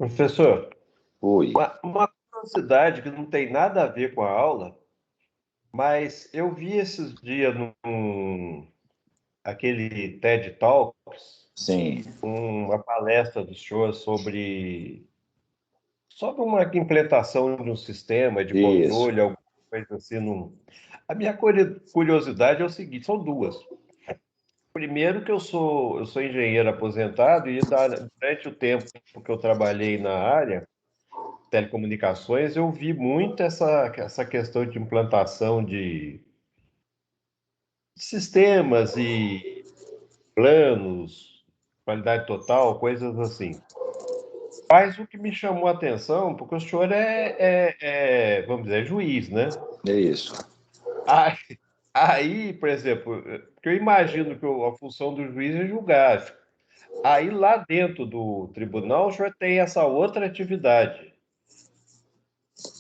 Professor, Oi. uma curiosidade que não tem nada a ver com a aula, mas eu vi esses dias aquele TED Talks, Sim, uma palestra do senhor sobre uma implementação de um sistema de isso. controle, alguma coisa assim. A minha curiosidade é o seguinte, são duas. Primeiro que eu sou engenheiro aposentado e durante o tempo que eu trabalhei na área, telecomunicações, eu vi muito essa questão de implantação de sistemas e planos, qualidade total, coisas assim. Mas o que me chamou a atenção, porque o senhor vamos dizer, juiz, né? É isso. Aí, por exemplo, porque eu imagino que a função do juiz é julgar. Aí lá dentro do tribunal, o senhor tem essa outra atividade.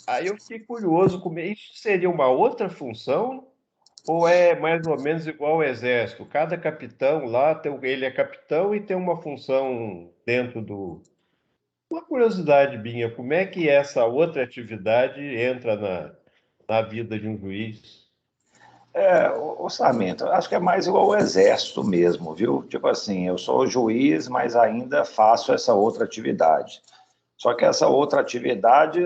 Aí eu fiquei curioso, como isso seria uma outra função. Ou é mais ou menos igual ao Exército? Cada capitão lá, ele é capitão e tem uma função dentro do. Uma curiosidade minha, como é que essa outra atividade entra na vida de um juiz? Orçamento, acho que é mais igual ao exército mesmo, viu? Tipo assim, eu sou juiz, mas ainda faço essa outra atividade. Só que essa outra atividade,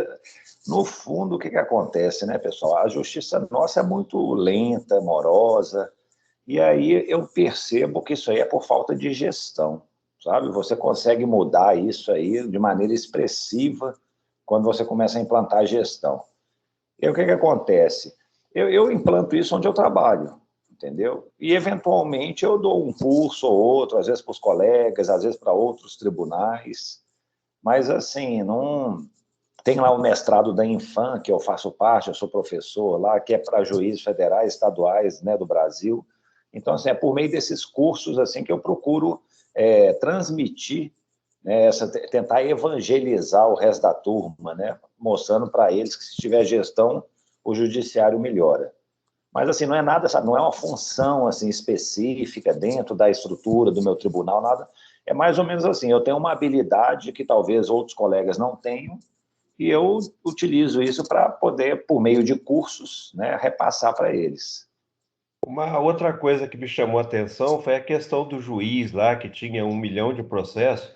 no fundo, o que acontece, né, pessoal? A justiça nossa é muito lenta, morosa, e aí eu percebo que isso aí é por falta de gestão, sabe? Você consegue mudar isso aí de maneira expressiva quando você começa a implantar a gestão. E aí, o que acontece? Eu implanto isso onde eu trabalho, entendeu? E, eventualmente, eu dou um curso ou outro, às vezes para os colegas, às vezes para outros tribunais, mas, assim, não... Tem lá o mestrado da Infam, que eu faço parte, eu sou professor lá, que é para juízes federais, estaduais, né, do Brasil. Então, assim, é por meio desses cursos assim que eu procuro transmitir, né, tentar evangelizar o resto da turma, né, mostrando para eles que se tiver gestão, o judiciário melhora. Mas assim, não é nada, sabe, não é uma função assim específica dentro da estrutura do meu tribunal, nada. É mais ou menos assim, eu tenho uma habilidade que talvez outros colegas não tenham, e eu utilizo isso para poder, por meio de cursos, né, repassar para eles. Uma outra coisa que me chamou a atenção foi a questão do juiz lá, que tinha 1 milhão de processos,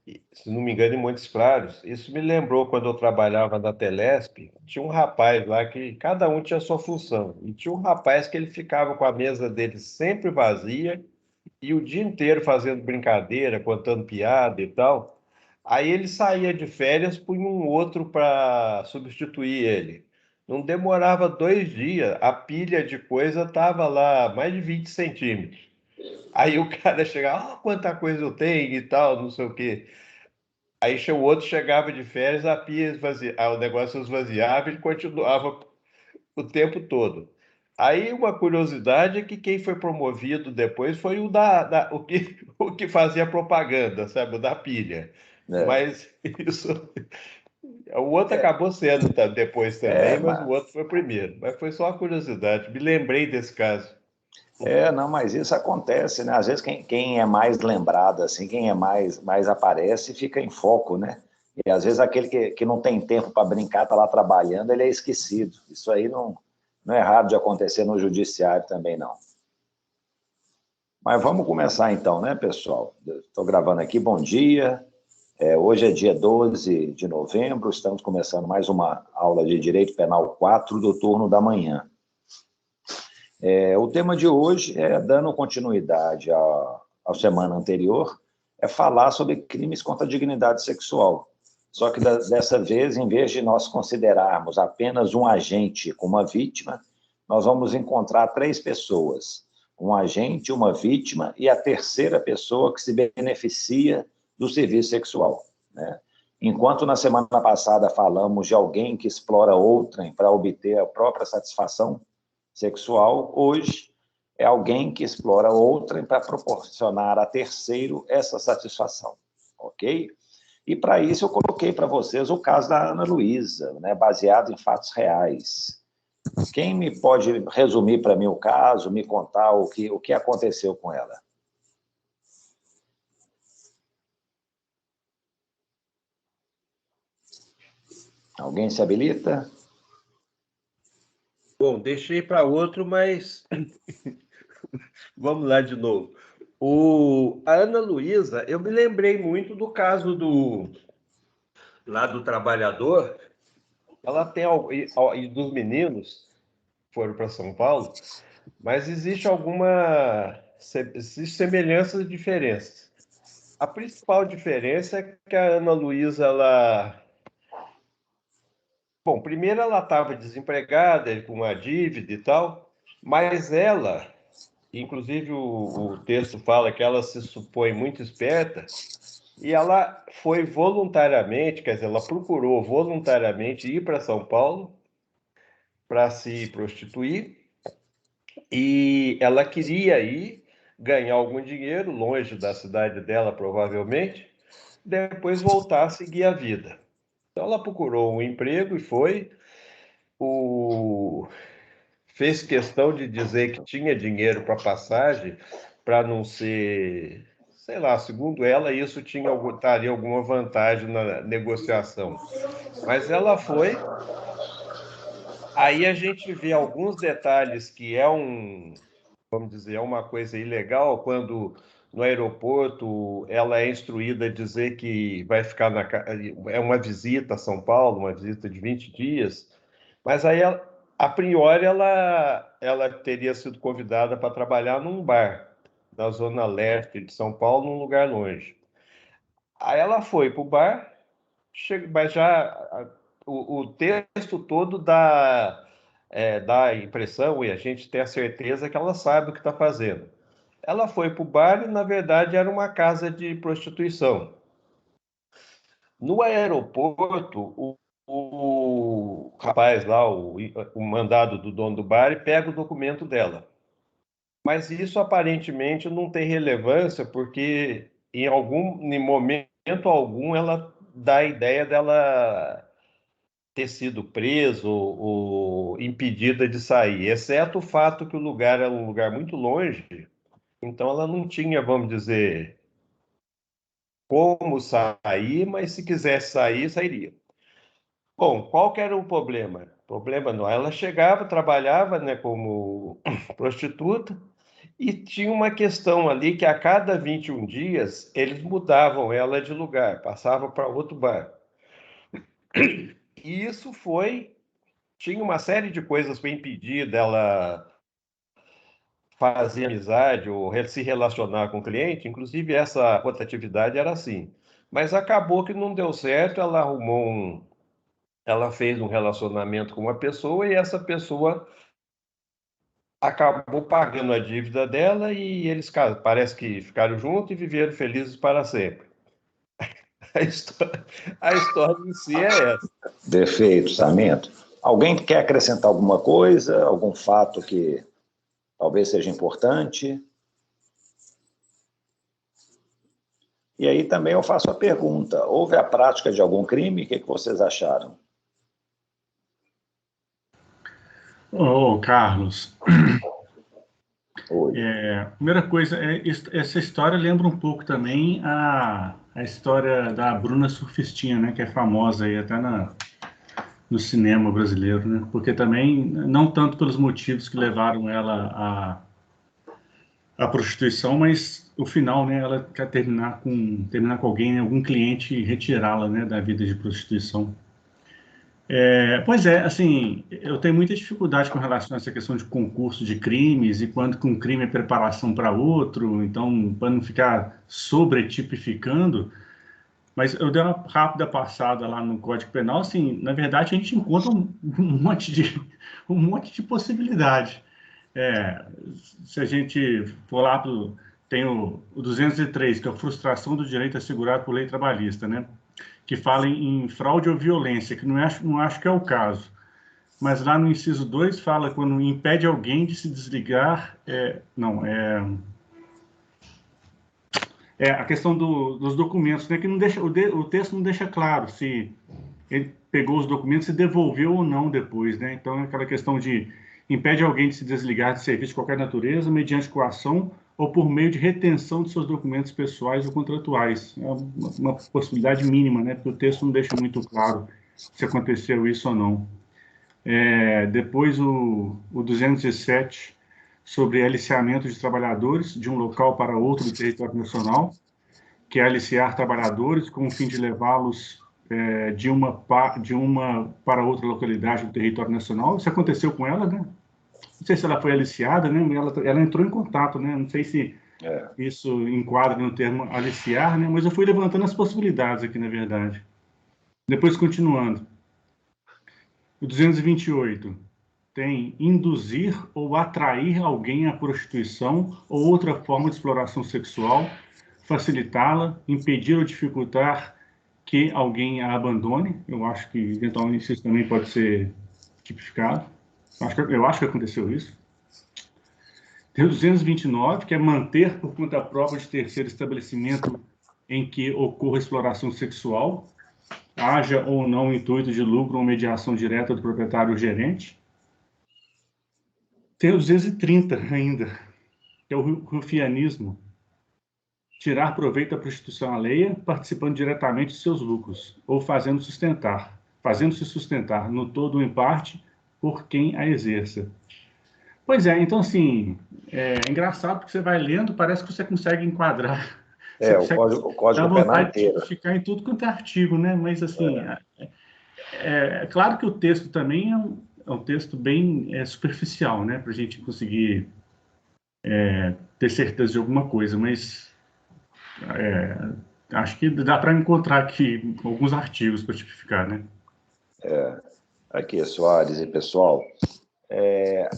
e, se não me engano, em Montes Claros. Isso me lembrou quando eu trabalhava na Telesp, tinha um rapaz lá que cada um tinha sua função. E tinha um rapaz que ele ficava com a mesa dele sempre vazia e o dia inteiro fazendo brincadeira, contando piada e tal. Aí ele saía de férias, punha um outro para substituir ele. Não demorava 2 dias, a pilha de coisa estava lá, mais de 20 centímetros. Aí o cara chegava, quanta coisa eu tenho e tal, não sei o quê. Aí o outro chegava de férias, a pia o negócio esvaziava e ele continuava o tempo todo. Aí uma curiosidade é que quem foi promovido depois foi o que fazia propaganda, sabe, o da pilha. Né? Mas isso, o outro acabou sendo depois também, mas o Mas, outro foi primeiro. Mas foi só uma curiosidade, me lembrei desse caso. não, mas isso acontece, né? Às vezes quem é mais lembrado, assim, quem é mais aparece, fica em foco, né? E às vezes aquele que não tem tempo para brincar, está lá trabalhando, ele é esquecido. Isso aí não é raro de acontecer no judiciário também, não. Mas vamos começar então, né, pessoal? Estou gravando aqui, bom dia. Hoje é dia 12 de novembro, estamos começando mais uma aula de Direito Penal 4 do turno da manhã. O tema de hoje, dando continuidade à semana anterior, é falar sobre crimes contra a dignidade sexual. Só que dessa vez, em vez de nós considerarmos apenas um agente como uma vítima, nós vamos encontrar três pessoas: um agente, uma vítima e a terceira pessoa que se beneficia do serviço sexual, né? Enquanto na semana passada falamos de alguém que explora outrem para obter a própria satisfação sexual, hoje é alguém que explora outrem para proporcionar a terceiro essa satisfação, ok? E para isso eu coloquei para vocês o caso da Ana Luísa, né, baseado em fatos reais. Quem me pode resumir para mim o caso, me contar o que aconteceu com ela? Alguém se habilita? Bom, deixei para outro, mas vamos lá de novo. A Ana Luísa, eu me lembrei muito do caso lá do trabalhador. Ela tem e dos meninos que foram para São Paulo, mas existe semelhanças e diferenças. A principal diferença é que a Ana Luísa, bom, primeiro ela estava desempregada, com uma dívida e tal, mas ela, inclusive o texto fala que ela se supõe muito esperta, e ela foi voluntariamente, quer dizer, ela procurou voluntariamente ir para São Paulo para se prostituir, e ela queria ir ganhar algum dinheiro, longe da cidade dela, provavelmente, depois voltar a seguir a vida. Então ela procurou um emprego e foi. O... Fez questão de dizer que tinha dinheiro para passagem, para não ser, sei lá, segundo ela, isso traria alguma vantagem na negociação. Mas ela foi. Aí a gente vê alguns detalhes que vamos dizer, é uma coisa ilegal, quando no aeroporto ela é instruída a dizer que vai ficar é uma visita a São Paulo, uma visita de 20 dias, mas aí a priori ela teria sido convidada para trabalhar num bar da zona leste de São Paulo, num lugar longe. Aí ela foi para o bar, mas o texto todo dá a impressão, e a gente tem a certeza que ela sabe o que está fazendo. Ela foi para o bar e, na verdade, era uma casa de prostituição. No aeroporto, o rapaz lá, o mandado do dono do bar, pega o documento dela. Mas isso aparentemente não tem relevância, porque em momento algum ela dá a ideia dela ter sido preso ou impedida de sair, exceto o fato que o lugar era um lugar muito longe, então ela não tinha, vamos dizer, como sair, mas se quisesse sair, sairia. Bom, qual que era o problema? Problema não, ela chegava, trabalhava, né, como prostituta, e tinha uma questão ali que a cada 21 dias eles mudavam ela de lugar, passavam para outro bar. E isso tinha uma série de coisas para impedir dela fazer amizade ou se relacionar com o cliente, inclusive essa rotatividade era assim. Mas acabou que não deu certo, ela fez um relacionamento com uma pessoa e essa pessoa acabou pagando a dívida dela e eles parece que ficaram juntos e viveram felizes para sempre. A história, a história em si é essa. Perfeito, Sarmento. Alguém quer acrescentar alguma coisa, algum fato que talvez seja importante? E aí também eu faço a pergunta: houve a prática de algum crime? O que vocês acharam? Ô, Carlos, Oi. primeira coisa, essa história lembra um pouco também a história da Bruna Surfistinha, né, que é famosa aí até no cinema brasileiro, né, porque também, não tanto pelos motivos que levaram ela à prostituição, mas o final, né, ela quer terminar com alguém, né, algum cliente, e retirá-la, né, da vida de prostituição. Pois é, assim, eu tenho muita dificuldade com relação a essa questão de concurso de crimes e quando que um crime é preparação para outro, então, para não ficar sobretipificando, mas eu dei uma rápida passada lá no Código Penal, assim, na verdade a gente encontra um monte de possibilidade. É, Se a gente for lá tem o 203, que é a frustração do direito assegurado por lei trabalhista, né? Que fala em fraude ou violência, que não acho que é o caso. Mas lá no inciso 2 fala quando impede alguém de se desligar. A questão dos documentos, né, que não deixa, o texto não deixa claro se ele pegou os documentos e devolveu ou não depois, né? Então, é aquela questão de impede alguém de se desligar de serviço de qualquer natureza mediante coação ou por meio de retenção de seus documentos pessoais ou contratuais. É uma possibilidade mínima, né? Porque o texto não deixa muito claro se aconteceu isso ou não. Depois o 207, sobre aliciamento de trabalhadores de um local para outro do território nacional, que é aliciar trabalhadores com o fim de levá-los de uma para outra localidade do território nacional. Isso aconteceu com ela, né? Não sei se ela foi aliciada, né? Ela entrou em contato, né? Não sei se isso enquadra no termo aliciar, né? Mas eu fui levantando as possibilidades aqui, na verdade. Depois, continuando. O 228 tem induzir ou atrair alguém à prostituição ou outra forma de exploração sexual, facilitá-la, impedir ou dificultar que alguém a abandone. Eu acho que, eventualmente, isso também pode ser tipificado. Eu acho que aconteceu isso. Tem o 229, que é manter por conta própria de terceiro estabelecimento em que ocorra exploração sexual, haja ou não intuito de lucro ou mediação direta do proprietário ou gerente. Tem o 230 ainda, que é o rufianismo. Tirar proveito da prostituição alheia, participando diretamente de seus lucros, ou fazendo-se sustentar, no todo ou em parte, por quem a exerça. Pois é, então, assim, é engraçado porque você vai lendo, parece que você consegue enquadrar. Você consegue o Código dar Penal vontade inteiro. de ficar em tudo quanto é artigo, né? Mas, assim, claro que o texto também é um texto bem superficial, né? Para a gente conseguir ter certeza de alguma coisa, mas acho que dá para encontrar aqui alguns artigos para tipificar, né? Aqui, Soares e pessoal,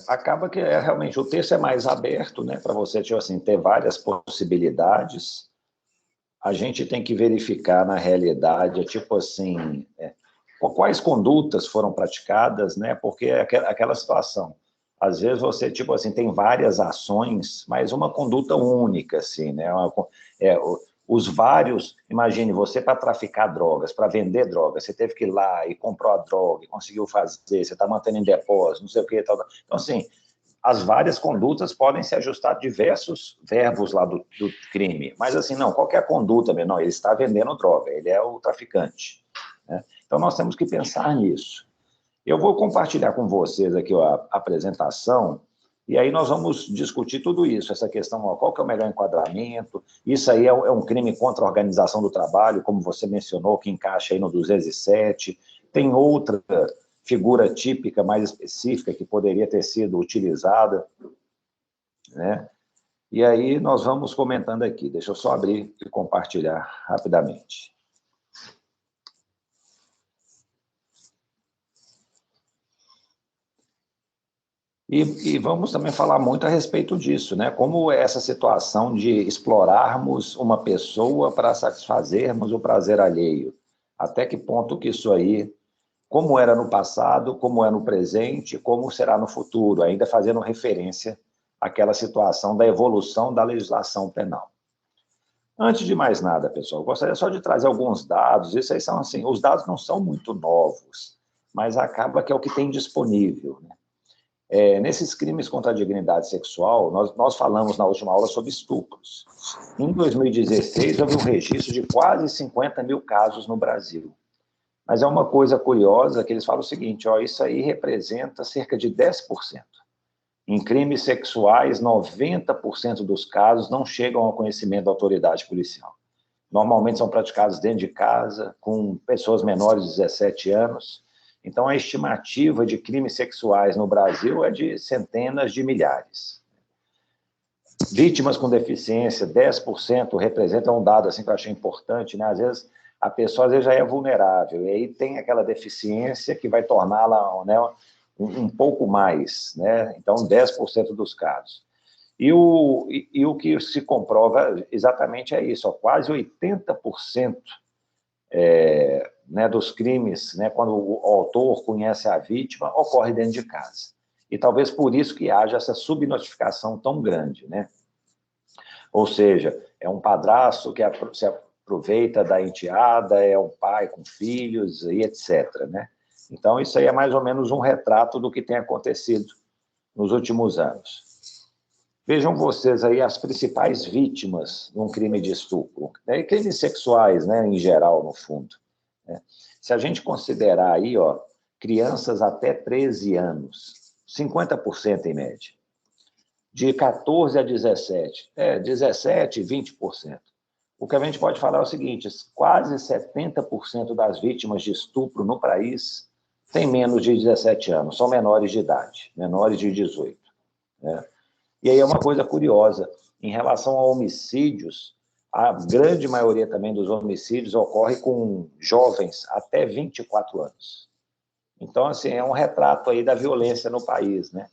acaba que realmente o texto é mais aberto, né, para você tipo assim, ter várias possibilidades. A gente tem que verificar na realidade, tipo assim, quais condutas foram praticadas, né, porque é aquela situação. Às vezes você, tipo assim, tem várias ações, mas uma conduta única, assim, né, os vários, imagine, você para traficar drogas, para vender drogas, você teve que ir lá e comprou a droga, conseguiu fazer, você está mantendo em depósito, não sei o que, tal. Então, assim, as várias condutas podem se ajustar a diversos verbos lá do crime, mas assim, não, qualquer conduta, não, ele está vendendo droga, ele é o traficante, né? Então, nós temos que pensar nisso. Eu vou compartilhar com vocês aqui a apresentação, e aí nós vamos discutir tudo isso, essa questão, qual que é o melhor enquadramento, isso aí é um crime contra a organização do trabalho, como você mencionou, que encaixa aí no 207, tem outra figura típica mais específica que poderia ter sido utilizada, né? E aí nós vamos comentando aqui, deixa eu só abrir e compartilhar rapidamente. E vamos também falar muito a respeito disso, né? Como essa situação de explorarmos uma pessoa para satisfazermos o prazer alheio. Até que ponto que isso aí, como era no passado, como é no presente, como será no futuro, ainda fazendo referência àquela situação da evolução da legislação penal. Antes de mais nada, pessoal, gostaria só de trazer alguns dados. Isso aí são assim, os dados não são muito novos, mas acaba que é o que tem disponível, né? Nesses crimes contra a dignidade sexual, nós falamos na última aula sobre estupros. Em 2016, houve um registro de quase 50 mil casos no Brasil. Mas é uma coisa curiosa que eles falam o seguinte, isso aí representa cerca de 10%. Em crimes sexuais, 90% dos casos não chegam ao conhecimento da autoridade policial. Normalmente são praticados dentro de casa, com pessoas menores de 17 anos. Então, a estimativa de crimes sexuais no Brasil é de centenas de milhares. Vítimas com deficiência, 10% representa um dado assim que eu achei importante, né? Às vezes, a pessoa já é vulnerável, e aí tem aquela deficiência que vai torná-la, né, um pouco mais, né? Então, 10% dos casos. E o que se comprova exatamente é isso, quase 80% né, dos crimes, né, quando o autor conhece a vítima, ocorre dentro de casa. E talvez por isso que haja essa subnotificação tão grande, né? Ou seja, é um padrasto que se aproveita da enteada, é um pai com filhos e etc., né? Então, isso aí é mais ou menos um retrato do que tem acontecido nos últimos anos. Vejam vocês aí as principais vítimas de um crime de estupro, né? E crimes sexuais, né, em geral, no fundo, né? Se a gente considerar aí, ó, crianças até 13 anos, 50% em média. De 14 a 17, 17, 20%. O que a gente pode falar é o seguinte, quase 70% das vítimas de estupro no país têm menos de 17 anos, são menores de idade, menores de 18. Né? E aí é uma coisa curiosa, em relação a homicídios, a grande maioria também dos homicídios ocorre com jovens até 24 anos. Então, assim, é um retrato aí da violência no país, né?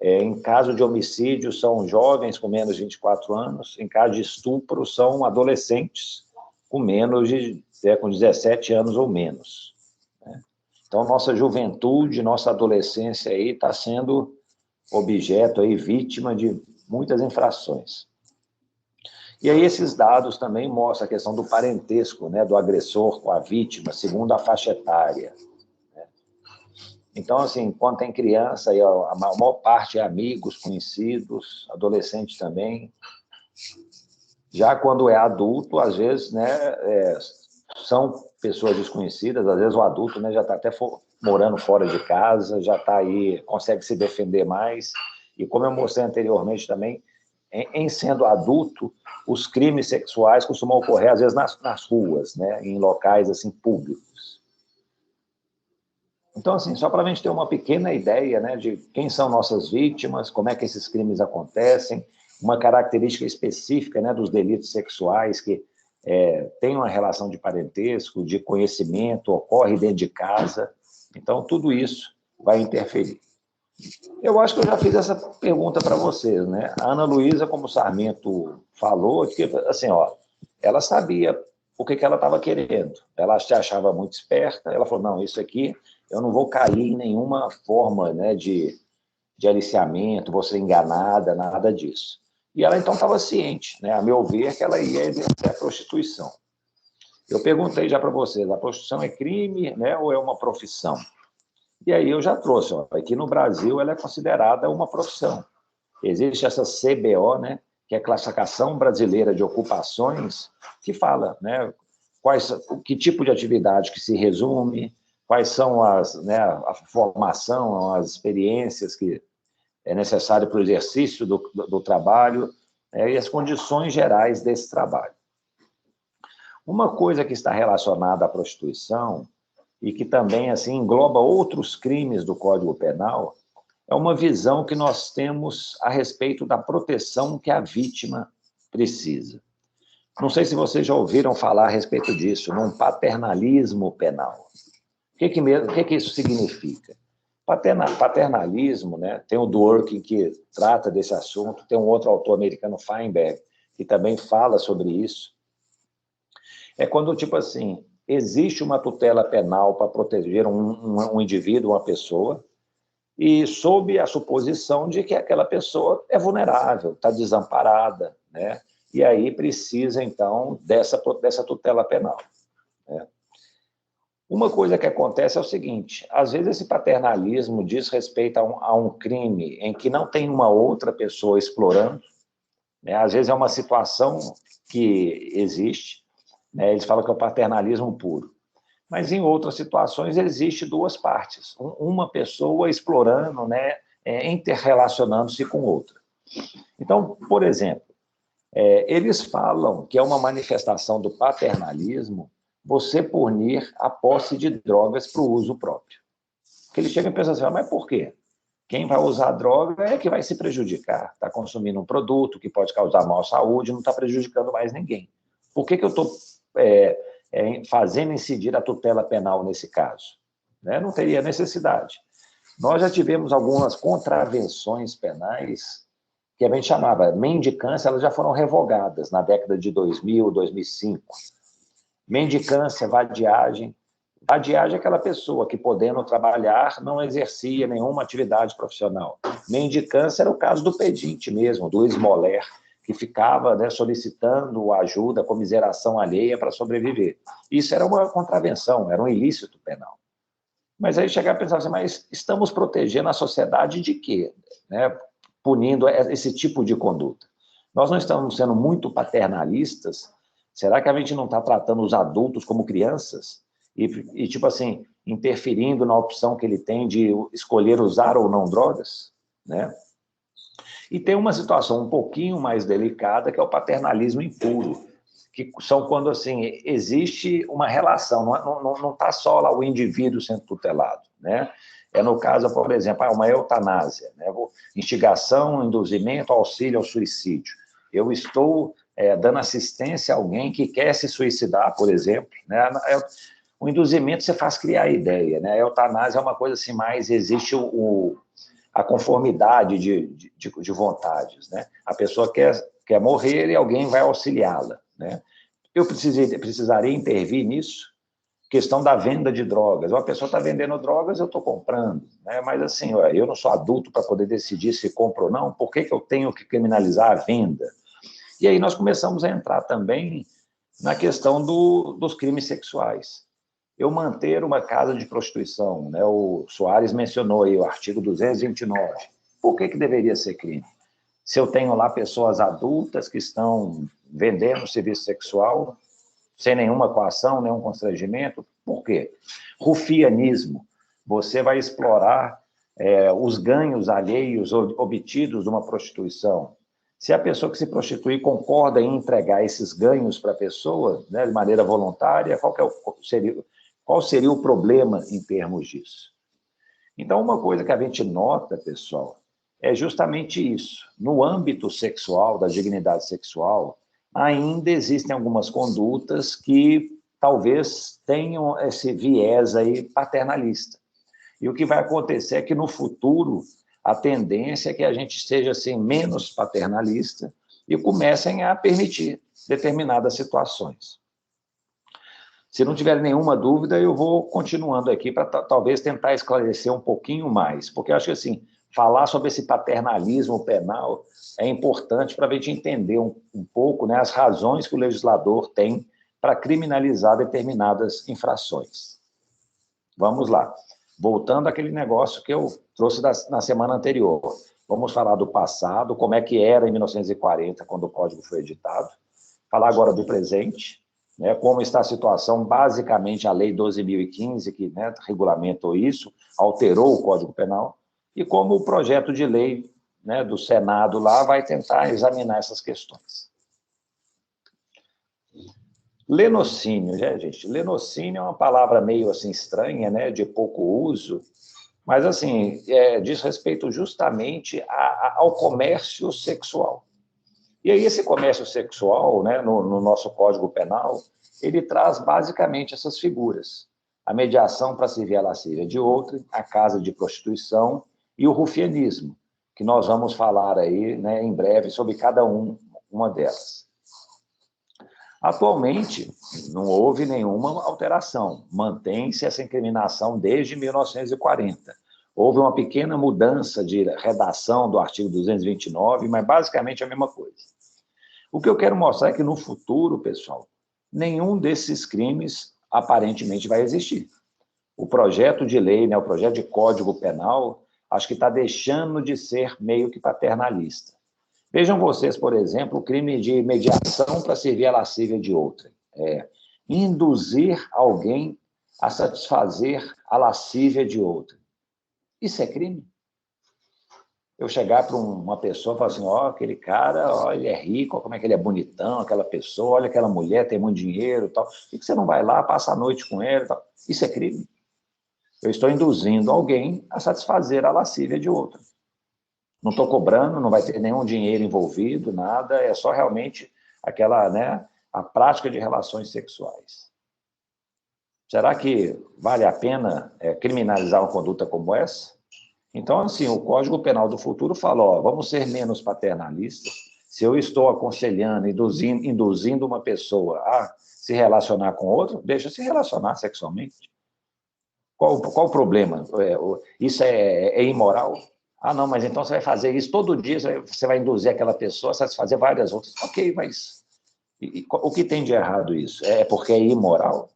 Em caso de homicídio, são jovens com menos de 24 anos, em caso de estupro, são adolescentes com menos de com 17 anos ou menos. Né? Então, nossa juventude, nossa adolescência aí está sendo objeto aí, vítima de muitas infrações. E aí esses dados também mostram a questão do parentesco, né, do agressor com a vítima, segundo a faixa etária. Então, assim, quando tem criança, aí, ó, a maior parte é amigos, conhecidos, adolescente também. Já quando é adulto, às vezes, né, são pessoas desconhecidas, às vezes o adulto, né, já está até morando fora de casa, já está aí, consegue se defender mais. E como eu mostrei anteriormente também, em sendo adulto, os crimes sexuais costumam ocorrer, às vezes, nas ruas, né, em locais assim, públicos. Então, assim, só para a gente ter uma pequena ideia, né, de quem são nossas vítimas, como é que esses crimes acontecem, uma característica específica, né, dos delitos sexuais que tem uma relação de parentesco, de conhecimento, ocorre dentro de casa. Então, tudo isso vai interferir. Eu acho que eu já fiz essa pergunta para vocês, né? A Ana Luísa, como o Sarmento falou, que, assim, ó, ela sabia o que ela estava querendo. Ela se achava muito esperta, ela falou, não, isso aqui eu não vou cair em nenhuma forma, né, de aliciamento, vou ser enganada, nada disso. E ela, então, estava ciente, né, a meu ver, que ela ia exercer a prostituição. Eu perguntei já para vocês, a prostituição é crime, né, ou é uma profissão? E aí eu já trouxe, ó, aqui no Brasil ela é considerada uma profissão. Existe essa CBO, né, que é a Classificação Brasileira de Ocupações, que fala, né, que tipo de atividade que se resume, quais são né, a formação, as experiências que é necessário para o exercício do trabalho, e as condições gerais desse trabalho. Uma coisa que está relacionada à prostituição e que também assim engloba outros crimes do Código Penal é uma visão que nós temos a respeito da proteção que a vítima precisa. Não sei se vocês já ouviram falar a respeito disso, num paternalismo penal. O que isso significa? Paternalismo, né? Tem o Dworkin que trata desse assunto, tem um outro autor americano, Feinberg, que também fala sobre isso. É quando, tipo assim, existe uma tutela penal para proteger um indivíduo, uma pessoa, e sob a suposição de que aquela pessoa é vulnerável, está desamparada, né? E aí precisa, então, dessa tutela penal. Né? Uma coisa que acontece é o seguinte, às vezes esse paternalismo diz respeito a um crime em que não tem uma outra pessoa explorando, né? Às vezes é uma situação que existe, né? Eles falam que é o paternalismo puro. Mas em outras situações existe duas partes, uma pessoa explorando, né, interrelacionando-se com outra. Então, por exemplo, eles falam que é uma manifestação do paternalismo você punir a posse de drogas para o uso próprio. Porque eles chegam e pensam assim, mas por quê? Quem vai usar droga é que vai se prejudicar, está consumindo um produto que pode causar mal à saúde, não está prejudicando mais ninguém. Por que eu estou fazendo incidir a tutela penal nesse caso? Né? Não teria necessidade. Nós já tivemos algumas contravenções penais que a gente chamava mendicância, elas já foram revogadas na década de 2000, 2005. Mendicância, vadiagem. Vadiagem é aquela pessoa que, podendo trabalhar, não exercia nenhuma atividade profissional. Mendicância era o caso do pedinte mesmo, do esmoler, que ficava, né, solicitando ajuda, comiseração alheia para sobreviver. Isso era uma contravenção, era um ilícito penal. Mas aí chegar a pensar assim, mas estamos protegendo a sociedade de quê? Né? Punindo esse tipo de conduta. Nós não estamos sendo muito paternalistas? Será que a gente não está tratando os adultos como crianças? e, tipo assim, interferindo na opção que ele tem de escolher usar ou não drogas, né? E tem uma situação um pouquinho mais delicada, que é o paternalismo impuro, que são quando, assim, existe uma relação, não está só lá o indivíduo sendo tutelado, né? É no caso, por exemplo, uma eutanásia, né? Instigação, induzimento, auxílio ao suicídio. Eu estou dando assistência a alguém que quer se suicidar, por exemplo, né? O induzimento você faz criar a ideia, né? A eutanásia é uma coisa assim, mais existe a conformidade de vontades, né? A pessoa quer morrer e alguém vai auxiliá-la, né? Eu precisaria intervir nisso? Questão da venda de drogas. Uma pessoa está vendendo drogas, eu estou comprando, né? Mas assim, eu não sou adulto para poder decidir se compro ou não, por que eu tenho que criminalizar a venda? E aí nós começamos a entrar também na questão dos crimes sexuais. Eu manter uma casa de prostituição, né? O Soares mencionou aí o artigo 229. Por que deveria ser crime? Se eu tenho lá pessoas adultas que estão vendendo serviço sexual, sem nenhuma coação, nenhum constrangimento, por quê? Rufianismo. Você vai explorar os ganhos alheios obtidos de uma prostituição. Se a pessoa que se prostitui concorda em entregar esses ganhos para a pessoa, né, de maneira voluntária, qual seria o problema em termos disso? Então, uma coisa que a gente nota, pessoal, é justamente isso. No âmbito sexual, da dignidade sexual, ainda existem algumas condutas que talvez tenham esse viés aí paternalista. E o que vai acontecer é que, no futuro, a tendência é que a gente seja assim, menos paternalista e comecem a permitir determinadas situações. Se não tiver nenhuma dúvida, eu vou continuando aqui para talvez tentar esclarecer um pouquinho mais, porque eu acho que assim, falar sobre esse paternalismo penal é importante para a gente entender um pouco, né, as razões que o legislador tem para criminalizar determinadas infrações. Vamos lá. Voltando àquele negócio que eu trouxe na semana anterior. Vamos falar do passado, como é que era em 1940, quando o Código foi editado. Falar agora do presente, né, como está a situação, basicamente a Lei 12.015, que, né, regulamentou isso, alterou o Código Penal, e como o projeto de lei, né, do Senado lá vai tentar examinar essas questões. Lenocínio, gente, lenocínio é uma palavra meio assim estranha, né, de pouco uso, mas assim, diz respeito justamente ao comércio sexual. E aí esse comércio sexual, né, no nosso Código Penal, ele traz basicamente essas figuras. A mediação para servir a lascívia de outrem, a casa de prostituição e o rufianismo, que nós vamos falar aí, né, em breve sobre cada uma delas. Atualmente, não houve nenhuma alteração, mantém-se essa incriminação desde 1940. Houve uma pequena mudança de redação do artigo 229, mas basicamente é a mesma coisa. O que eu quero mostrar é que no futuro, pessoal, nenhum desses crimes aparentemente vai existir. O projeto de lei, né, o projeto de Código Penal, acho que está deixando de ser meio que paternalista. Vejam vocês, por exemplo, o crime de mediação para servir a lascívia de outrem. Induzir alguém a satisfazer a lascívia de outrem. Isso é crime? Eu chegar para uma pessoa e falar assim, aquele cara, ele é rico, como é que ele é bonitão, aquela pessoa, olha aquela mulher, tem muito dinheiro, tal. Por que você não vai lá, passa a noite com ele? Tal? Isso é crime. Eu estou induzindo alguém a satisfazer a lascívia de outrem. Não estou cobrando, não vai ter nenhum dinheiro envolvido, nada, é só realmente aquela, né, a prática de relações sexuais. Será que vale a pena criminalizar uma conduta como essa? Então, assim, o Código Penal do futuro fala, vamos ser menos paternalistas. Se eu estou aconselhando, induzindo uma pessoa a se relacionar com outra, deixa se relacionar sexualmente. Qual o problema? Isso é imoral? Ah, não, mas então você vai fazer isso todo dia, você vai induzir aquela pessoa a satisfazer várias outras. Ok, mas o que tem de errado isso? É porque é imoral?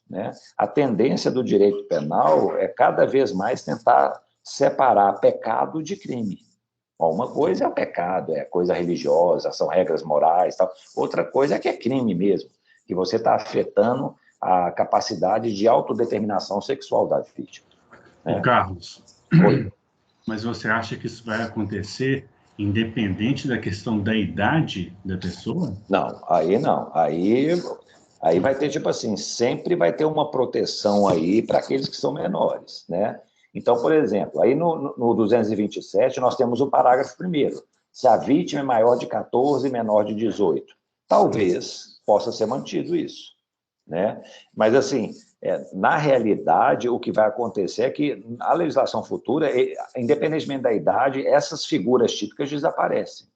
Né? A tendência do direito penal é cada vez mais tentar separar pecado de crime. Uma coisa é o pecado, é coisa religiosa, são regras morais, tal. Outra coisa é que é crime mesmo, que você está afetando a capacidade de autodeterminação sexual da vítima. O Carlos, Oi. Mas você acha que isso vai acontecer independente da questão da idade da pessoa? Não. Aí vai ter, tipo assim, sempre vai ter uma proteção aí para aqueles que são menores, né? Então, por exemplo, aí no 227 nós temos o parágrafo 1º. Se a vítima é maior de 14 e menor de 18, talvez possa ser mantido isso, né? Mas, assim, na realidade, o que vai acontecer é que a legislação futura, independentemente da idade, essas figuras típicas desaparecem.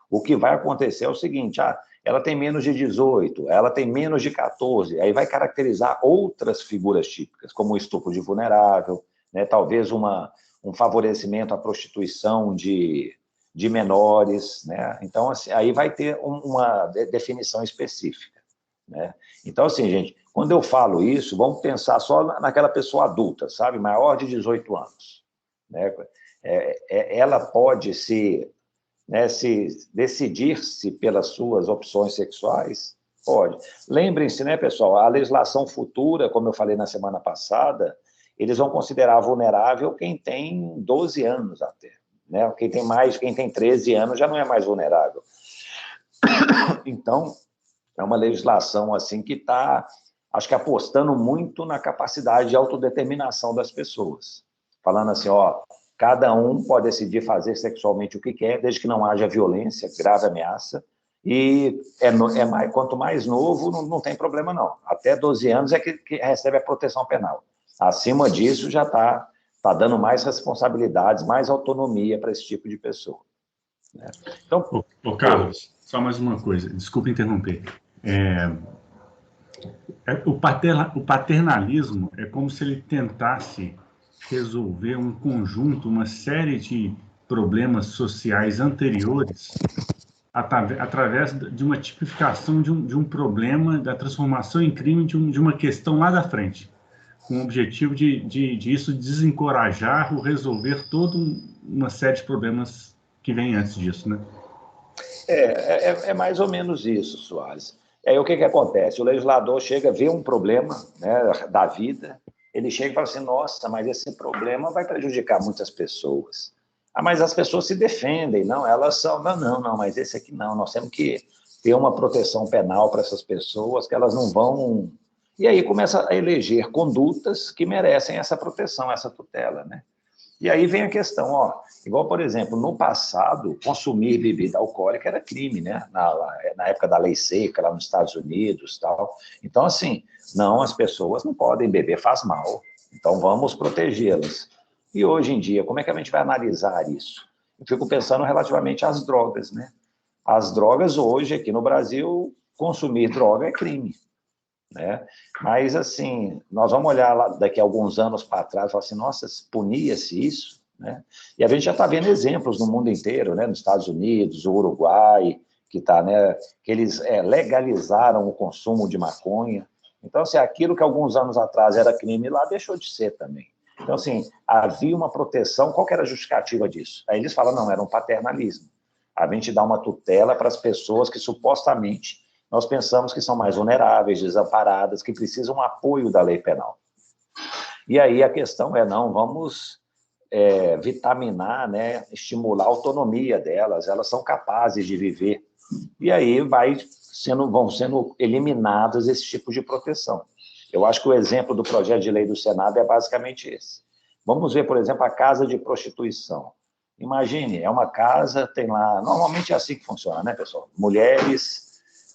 O que vai acontecer é o seguinte, ela tem menos de 18, ela tem menos de 14, aí vai caracterizar outras figuras típicas, como o estupro de vulnerável, né, talvez um favorecimento à prostituição de menores, né? Então, assim, aí vai ter uma definição específica, né? Então, assim, gente, quando eu falo isso, vamos pensar só naquela pessoa adulta, sabe? Maior de 18 anos, né? Ela pode se decidir-se pelas suas opções sexuais? Pode. Lembrem-se, né, pessoal, a legislação futura, como eu falei na semana passada, eles vão considerar vulnerável quem tem 12 anos até, né? Quem tem 13 anos já não é mais vulnerável. Então, é uma legislação assim que está, acho que apostando muito na capacidade de autodeterminação das pessoas. Falando assim, cada um pode decidir fazer sexualmente o que quer, desde que não haja violência, grave ameaça, e quanto mais novo, não tem problema não. Até 12 anos é que recebe a proteção penal. Acima disso, já está dando mais responsabilidades, mais autonomia para esse tipo de pessoa, né? Então, Carlos, só mais uma coisa, desculpa interromper. O paternalismo é como se ele tentasse resolver um conjunto, uma série de problemas sociais anteriores através de uma tipificação de um problema, da transformação em crime de uma questão lá da frente, com o objetivo de isso desencorajar ou resolver toda uma série de problemas que vem antes disso, né? É mais ou menos isso, Soares. E aí o que acontece? O legislador chega, vê um problema, né, da vida, ele chega e fala assim, nossa, mas esse problema vai prejudicar muitas pessoas. Mas as pessoas se defendem, não, elas são, não, mas esse aqui não, nós temos que ter uma proteção penal para essas pessoas, que elas não vão... E aí começa a eleger condutas que merecem essa proteção, essa tutela, né? E aí vem a questão, igual, por exemplo, no passado, consumir bebida alcoólica era crime, né? Na época da lei seca, lá nos Estados Unidos, tal. Então, assim, não, as pessoas não podem beber, faz mal. Então, vamos protegê-las. E hoje em dia, como é que a gente vai analisar isso? Eu fico pensando relativamente às drogas, né? As drogas hoje, aqui no Brasil, consumir droga é crime, né? Mas, assim, nós vamos olhar lá daqui a alguns anos para trás e falar assim, nossa, punia-se isso, né? E a gente já está vendo exemplos no mundo inteiro, né? Nos Estados Unidos, o Uruguai, que eles legalizaram o consumo de maconha. Então, assim, aquilo que alguns anos atrás era crime lá, deixou de ser também. Então, assim, havia uma proteção, qual que era a justificativa disso? Aí eles falam, não, era um paternalismo. A gente dá uma tutela para as pessoas que supostamente nós pensamos que são mais vulneráveis, desamparadas, que precisam um apoio da lei penal. E aí a questão não, vamos vitaminar, né, estimular a autonomia delas, elas são capazes de viver. E aí vão sendo eliminadas esse tipo de proteção. Eu acho que o exemplo do projeto de lei do Senado é basicamente esse. Vamos ver, por exemplo, a casa de prostituição. Imagine, é uma casa, tem lá... Normalmente é assim que funciona, né, pessoal? Mulheres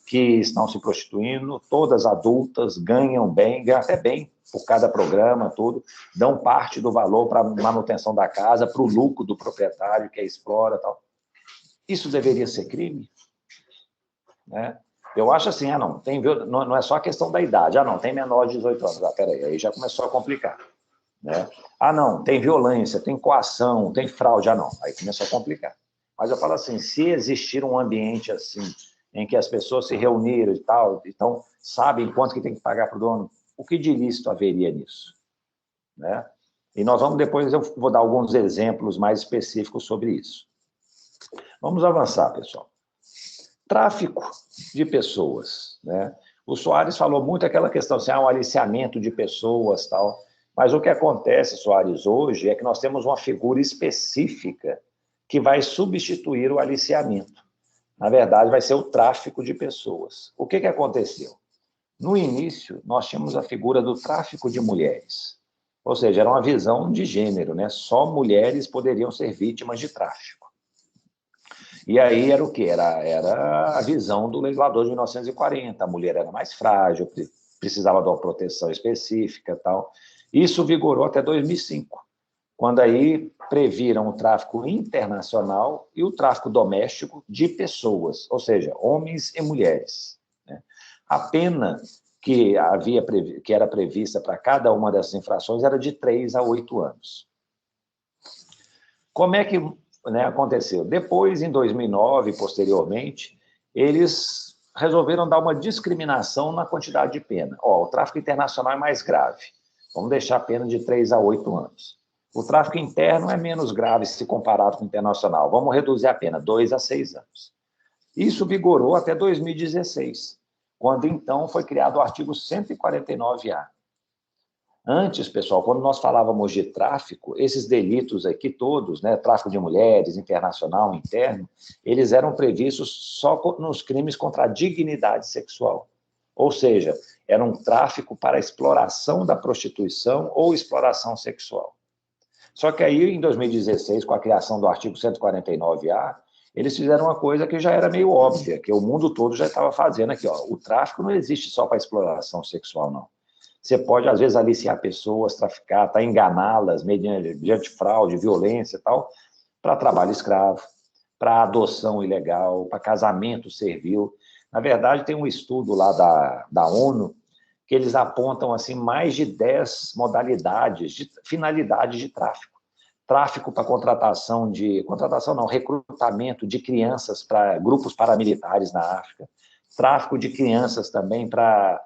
que estão se prostituindo, todas adultas, ganham até bem, por cada programa, tudo, dão parte do valor para a manutenção da casa, para o lucro do proprietário que explora, tal. Isso deveria ser crime? Né? Eu acho assim, não é só a questão da idade, não, tem menor de 18 anos, peraí, aí já começou a complicar, né? Não, tem violência, tem coação, tem fraude, não, aí começou a complicar. Mas eu falo assim, se existir um ambiente assim, em que as pessoas se reuniram e tal, então sabem quanto que tem que pagar para o dono, o que de ilícito haveria nisso, né? E depois eu vou dar alguns exemplos mais específicos sobre isso. Vamos avançar, pessoal. Tráfico de pessoas, né? O Soares falou muito aquela questão, assim, um aliciamento de pessoas, tal. Mas o que acontece, Soares, hoje é que nós temos uma figura específica que vai substituir o aliciamento. Na verdade, vai ser o tráfico de pessoas. O que aconteceu? No início, nós tínhamos a figura do tráfico de mulheres. Ou seja, era uma visão de gênero, né? Só mulheres poderiam ser vítimas de tráfico. E aí era o quê? Era a visão do legislador de 1940. A mulher era mais frágil, precisava de uma proteção específica, tal. Isso vigorou até 2005, quando aí previram o tráfico internacional e o tráfico doméstico de pessoas, ou seja, homens e mulheres, né? A pena que era prevista para cada uma dessas infrações era de 3 a 8 anos. Como é que, né, aconteceu? Depois, em 2009, posteriormente, eles resolveram dar uma discriminação na quantidade de pena. O tráfico internacional é mais grave. Vamos deixar a pena de 3 a 8 anos. O tráfico interno é menos grave se comparado com o internacional. Vamos reduzir a pena, 2 a 6 anos. Isso vigorou até 2016, quando, então, foi criado o artigo 149-A. Antes, pessoal, quando nós falávamos de tráfico, esses delitos aqui todos, né, tráfico de mulheres, internacional, interno, eles eram previstos só nos crimes contra a dignidade sexual. Ou seja, era um tráfico para exploração da prostituição ou exploração sexual. Só que aí, em 2016, com a criação do artigo 149-A, eles fizeram uma coisa que já era meio óbvia, que o mundo todo já estava fazendo aqui. O tráfico não existe só para exploração sexual, não. Você pode, às vezes, aliciar pessoas, traficar, enganá-las mediante fraude, violência e tal, para trabalho escravo, para adoção ilegal, para casamento servil. Na verdade, tem um estudo lá da ONU que eles apontam assim, mais de 10 modalidades, finalidades de tráfico. Tráfico para recrutamento de crianças para grupos paramilitares na África. Tráfico de crianças também para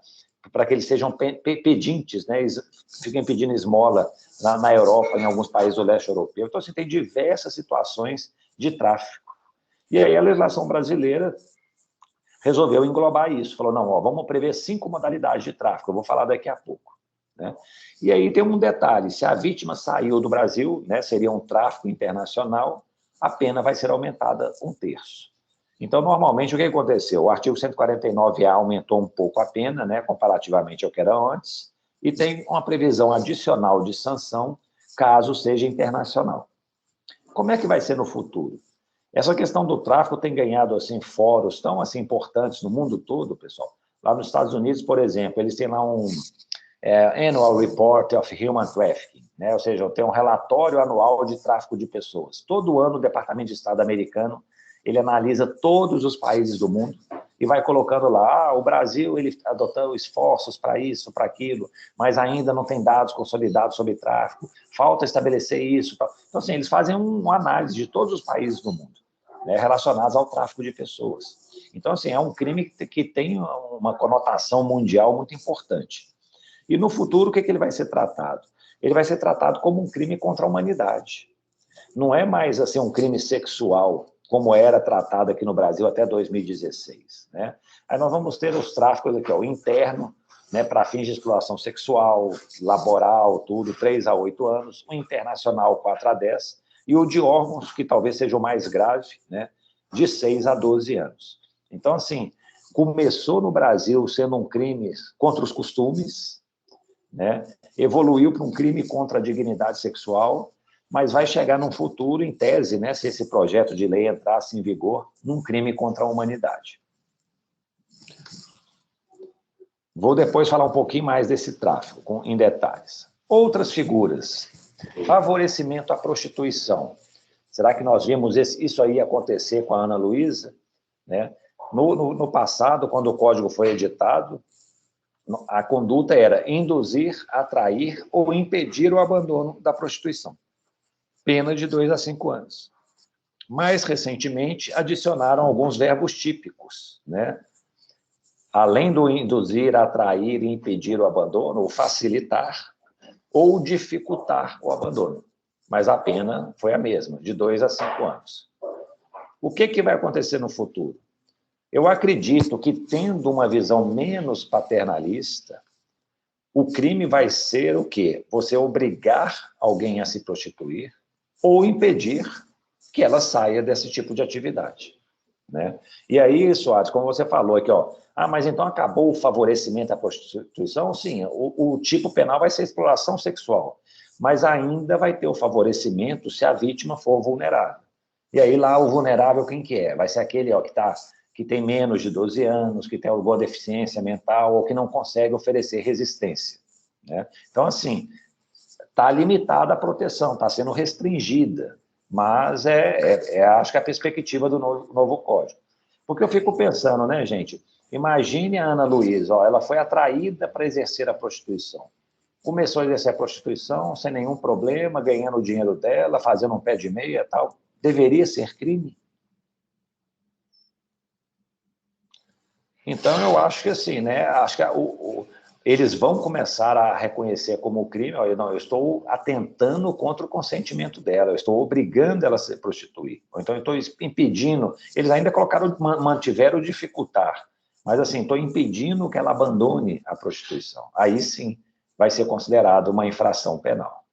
que eles sejam pedintes, né? Fiquem pedindo esmola na Europa, em alguns países do leste europeu. Então, assim, tem diversas situações de tráfico. E aí a legislação brasileira resolveu englobar isso. Falou, não, vamos prever 5 modalidades de tráfico. Eu vou falar daqui a pouco, né? E aí tem um detalhe, se a vítima saiu do Brasil, né, seria um tráfico internacional, a pena vai ser aumentada 1/3. Então, normalmente, o que aconteceu? O artigo 149-A aumentou um pouco a pena, né, comparativamente ao que era antes, e tem uma previsão adicional de sanção, caso seja internacional. Como é que vai ser no futuro? Essa questão do tráfico tem ganhado assim, fóruns tão assim, importantes no mundo todo, pessoal. Lá nos Estados Unidos, por exemplo, eles têm lá um Annual Report of Human Trafficking, né? Ou seja, tem um relatório anual de tráfico de pessoas. Todo ano, o Departamento de Estado americano ele analisa todos os países do mundo e vai colocando lá, o Brasil ele adotou esforços para isso, para aquilo, mas ainda não tem dados consolidados sobre tráfico, falta estabelecer isso. Então, assim, eles fazem uma análise de todos os países do mundo, né, relacionados ao tráfico de pessoas. Então, assim, é um crime que tem uma conotação mundial muito importante. E no futuro, o que ele vai ser tratado? Ele vai ser tratado como um crime contra a humanidade. Não é mais assim, um crime sexual, como era tratado aqui no Brasil até 2016. Né? Aí nós vamos ter os tráficos aqui, o interno, né, para fins de exploração sexual, laboral, tudo, 3 a 8 anos, o internacional, 4 a 10, e o de órgãos, que talvez seja o mais grave, né, de 6 a 12 anos. Então, assim, começou no Brasil sendo um crime contra os costumes, né, evoluiu para um crime contra a dignidade sexual, mas vai chegar num futuro, em tese, né, se esse projeto de lei entrasse em vigor, num crime contra a humanidade. Vou depois falar um pouquinho mais desse tráfico, em detalhes. Outras figuras. Favorecimento à prostituição. Será que nós vimos isso aí acontecer com a Ana Luísa? Né? No passado, quando o Código foi editado, a conduta era induzir, atrair ou impedir o abandono da prostituição. Pena de 2 a 5 anos. Mais recentemente, adicionaram alguns verbos típicos, né? Além do induzir, atrair e impedir o abandono, o facilitar ou dificultar o abandono. Mas a pena foi a mesma, de 2 a 5 anos. O que vai acontecer no futuro? Eu acredito que, tendo uma visão menos paternalista, o crime vai ser o quê? Você obrigar alguém a se prostituir ou impedir que ela saia desse tipo de atividade, né? E aí, Soares, como você falou aqui, ó, mas então acabou o favorecimento à prostituição? Sim, o tipo penal vai ser exploração sexual, mas ainda vai ter o favorecimento se a vítima for vulnerável. E aí lá o vulnerável quem que é? Vai ser aquele, ó, que tem menos de 12 anos, que tem alguma deficiência mental ou que não consegue oferecer resistência, né? Então, assim, está limitada a proteção, está sendo restringida, mas acho que é a perspectiva do novo código. Porque eu fico pensando, né, gente? Imagine a Ana Luísa, ó, ela foi atraída para exercer a prostituição. Começou a exercer a prostituição sem nenhum problema, ganhando o dinheiro dela, fazendo um pé de meia e tal. Deveria ser crime? Então, eu acho que assim, né? Acho que eles vão começar a reconhecer como crime, olha, não, eu estou atentando contra o consentimento dela, eu estou obrigando ela a se prostituir. Ou então, eu estou impedindo, eles ainda mantiveram dificultar, mas assim, estou impedindo que ela abandone a prostituição. Aí sim vai ser considerado uma infração penal.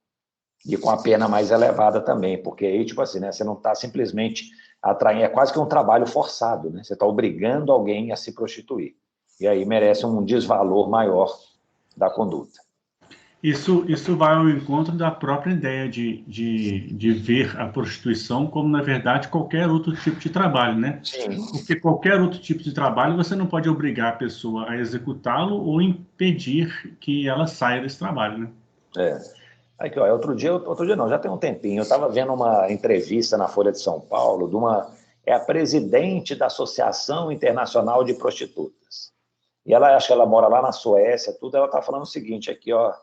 E com a pena mais elevada também, porque aí, tipo assim, né, você não está simplesmente atraindo, é quase que um trabalho forçado, né? Você está obrigando alguém a se prostituir. E aí merece um desvalor maior da conduta. Isso vai ao encontro da própria ideia de ver a prostituição como, na verdade, qualquer outro tipo de trabalho, né? Sim. Porque qualquer outro tipo de trabalho você não pode obrigar a pessoa a executá-lo ou impedir que ela saia desse trabalho, né? Aqui, ó, outro dia não, já tem um tempinho, eu estava vendo uma entrevista na Folha de São Paulo de a presidente da Associação Internacional de Prostitutas. E ela, acho que ela mora lá na Suécia, tudo, ela está falando o seguinte aqui, ó,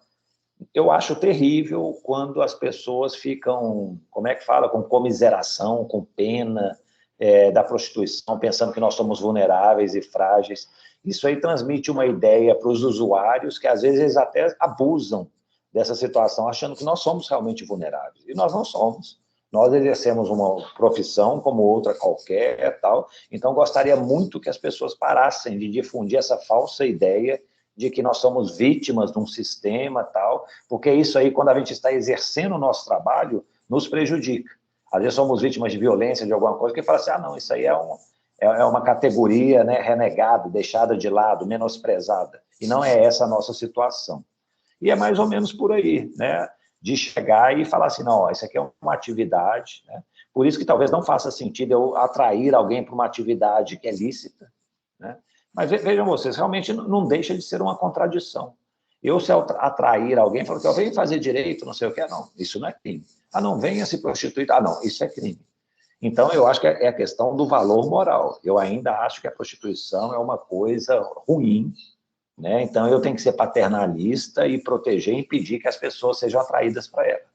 eu acho terrível quando as pessoas ficam, como é que fala, com comiseração, com pena da prostituição, pensando que nós somos vulneráveis e frágeis. Isso aí transmite uma ideia para os usuários que, às vezes, eles até abusam dessa situação, achando que nós somos realmente vulneráveis. E nós não somos. Nós exercemos uma profissão como outra qualquer, tal. Então, gostaria muito que as pessoas parassem de difundir essa falsa ideia de que nós somos vítimas de um sistema, tal, porque isso aí, quando a gente está exercendo o nosso trabalho, nos prejudica. Às vezes somos vítimas de violência, de alguma coisa, que fala assim, não, isso aí é uma categoria, né, renegada, deixada de lado, menosprezada. E não é essa a nossa situação. E é mais ou menos por aí, né, de chegar e falar assim, não, isso aqui é uma atividade, né, por isso que talvez não faça sentido eu atrair alguém para uma atividade que é lícita, né? Mas vejam vocês, realmente não deixa de ser uma contradição. Eu, se atrair alguém, falo que eu venho fazer direito, não sei o que, não, isso não é crime. Não, venha se prostituir, não, isso é crime. Então, eu acho que é a questão do valor moral. Eu ainda acho que a prostituição é uma coisa ruim, né? Então, eu tenho que ser paternalista e proteger, impedir que as pessoas sejam atraídas para ela.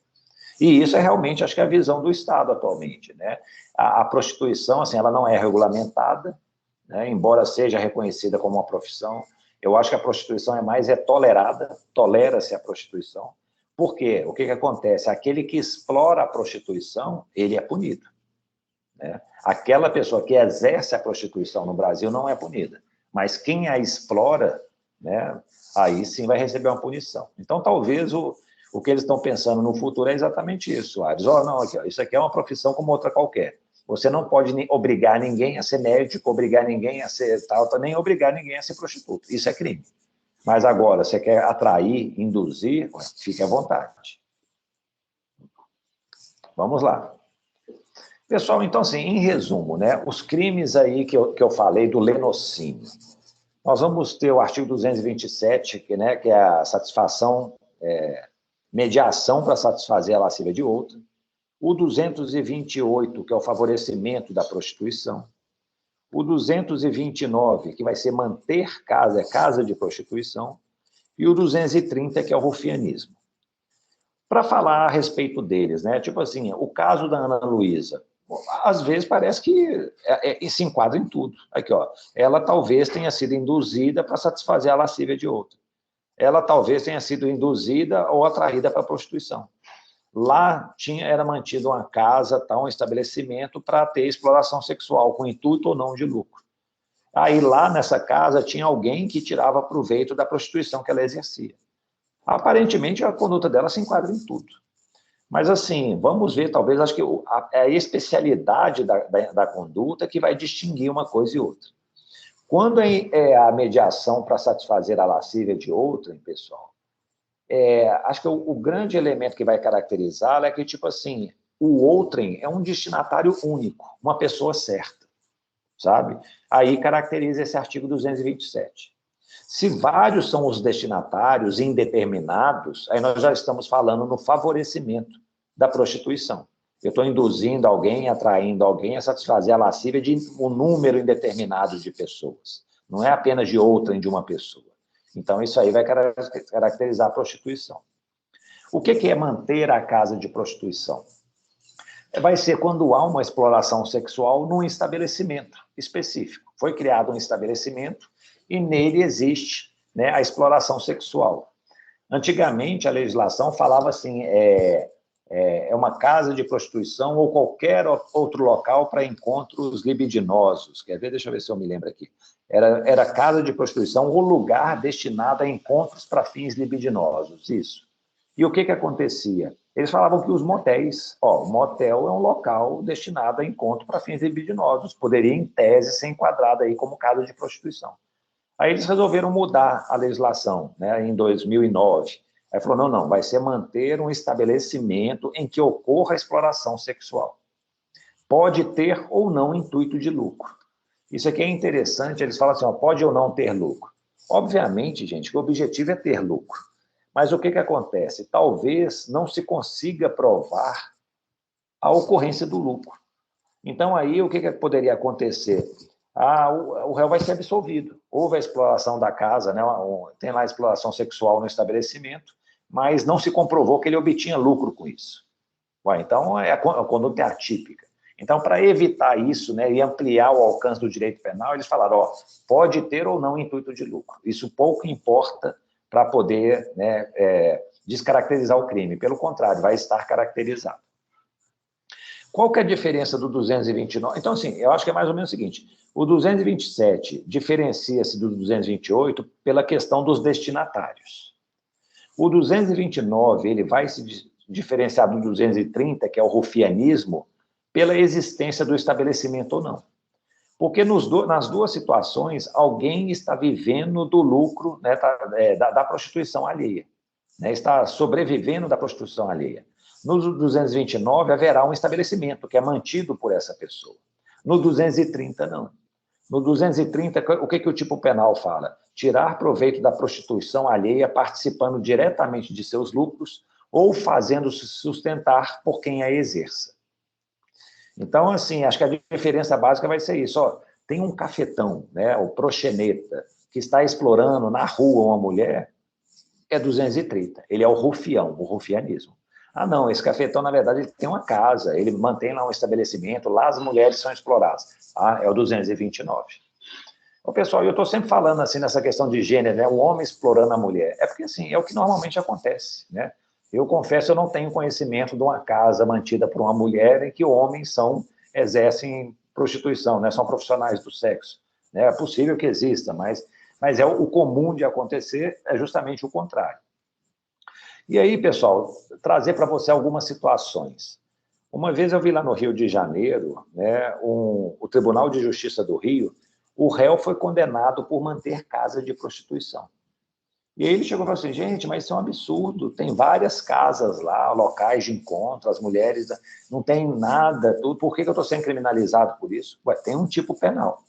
E isso é realmente, acho que, a visão do Estado atualmente, né? A prostituição, assim, ela não é regulamentada, né? Embora seja reconhecida como uma profissão, eu acho que a prostituição é mais tolerada, tolera-se a prostituição. Por quê? O que acontece? Aquele que explora a prostituição, ele é punido, né? Aquela pessoa que exerce a prostituição no Brasil não é punida, mas quem a explora, né, aí sim vai receber uma punição. Então, talvez o que eles estão pensando no futuro é exatamente isso, Ares. Não, isso aqui é uma profissão como outra qualquer. Você não pode obrigar ninguém a ser médico, obrigar ninguém a ser tal, nem obrigar ninguém a ser prostituto. Isso é crime. Mas agora, você quer atrair, induzir, fique à vontade. Vamos lá. Pessoal, então, assim, em resumo, né, os crimes aí que eu falei do lenocínio. Nós vamos ter o artigo 227, que é a satisfação, mediação para satisfazer a lascívia de outro. O 228, que é o favorecimento da prostituição. O 229, que vai ser manter casa de prostituição. E o 230, que é o rufianismo. Para falar a respeito deles, né? Tipo assim, o caso da Ana Luísa, às vezes parece que se enquadra em tudo. Aqui, ó, ela talvez tenha sido induzida para satisfazer a lascívia de outra. Ela talvez tenha sido induzida ou atraída para a prostituição. Lá era mantida uma casa, um estabelecimento para ter exploração sexual, com intuito ou não de lucro. Aí lá nessa casa tinha alguém que tirava proveito da prostituição que ela exercia. Aparentemente a conduta dela se enquadra em tudo. Mas assim, vamos ver, talvez, acho que a especialidade da conduta que vai distinguir uma coisa e outra. Quando é a mediação para satisfazer a lascívia de outrem, pessoal, acho que o grande elemento que vai caracterizá-la é que, tipo assim, o outrem é um destinatário único, uma pessoa certa, sabe? Aí caracteriza esse artigo 227. Se vários são os destinatários indeterminados, aí nós já estamos falando no favorecimento da prostituição. Eu estou induzindo alguém, atraindo alguém a satisfazer a lascívia de um número indeterminado de pessoas. Não é apenas de outrem de uma pessoa. Então, isso aí vai caracterizar a prostituição. O que é manter a casa de prostituição? Vai ser quando há uma exploração sexual num estabelecimento específico. Foi criado um estabelecimento e nele existe, né, a exploração sexual. Antigamente, a legislação falava assim, é uma casa de prostituição ou qualquer outro local para encontros libidinosos. Quer ver? Deixa eu ver se eu me lembro aqui. Era casa de prostituição ou lugar destinado a encontros para fins libidinosos, isso. E o que acontecia? Eles falavam que os motéis, o motel é um local destinado a encontro para fins libidinosos, poderia, em tese, ser enquadrado aí como casa de prostituição. Aí eles resolveram mudar a legislação, né, em 2009. Aí falou, não, vai ser manter um estabelecimento em que ocorra a exploração sexual. Pode ter ou não intuito de lucro. Isso aqui é interessante, eles falam assim, pode ou não ter lucro. Obviamente, gente, que o objetivo é ter lucro. Mas o que acontece? Talvez não se consiga provar a ocorrência do lucro. Então, aí, o que poderia acontecer? O réu vai ser absolvido. Houve a exploração da casa, né? Tem lá a exploração sexual no estabelecimento, mas não se comprovou que ele obtinha lucro com isso. Então, a conduta é atípica. Então, para evitar isso, né, e ampliar o alcance do direito penal, eles falaram, pode ter ou não intuito de lucro. Isso pouco importa para poder, né, descaracterizar o crime. Pelo contrário, vai estar caracterizado. Qual que é a diferença do 229? Então, assim, eu acho que é mais ou menos o seguinte, o 227 diferencia-se do 228 pela questão dos destinatários. O 229, ele vai se diferenciar do 230, que é o rufianismo, pela existência do estabelecimento ou não. Porque nas duas situações, alguém está vivendo do lucro, né, da prostituição alheia, né, está sobrevivendo da prostituição alheia. No 229, haverá um estabelecimento que é mantido por essa pessoa. No 230, não. No 230, o que o tipo penal fala? Tirar proveito da prostituição alheia participando diretamente de seus lucros ou fazendo-se sustentar por quem a exerça. Então, assim, acho que a diferença básica vai ser isso. Tem um cafetão, né, o proxeneta, que está explorando na rua uma mulher, é 230. Ele é o rufião, o rufianismo. Não, esse cafetão, na verdade, ele tem uma casa, ele mantém lá um estabelecimento, lá as mulheres são exploradas. É o 229. Pessoal, eu estou sempre falando assim nessa questão de gênero, né? O homem explorando a mulher. É porque, assim, é o que normalmente acontece, né? Eu confesso, eu não tenho conhecimento de uma casa mantida por uma mulher em que homens exercem prostituição, né? São profissionais do sexo. Né? É possível que exista, mas o comum de acontecer é justamente o contrário. E aí, pessoal, trazer para você algumas situações. Uma vez eu vi lá no Rio de Janeiro, né, o Tribunal de Justiça do Rio, o réu foi condenado por manter casa de prostituição. E aí ele chegou e falou assim, gente, mas isso é um absurdo, tem várias casas lá, locais de encontro, as mulheres, não tem nada, tudo, por que eu estou sendo criminalizado por isso? Tem um tipo penal.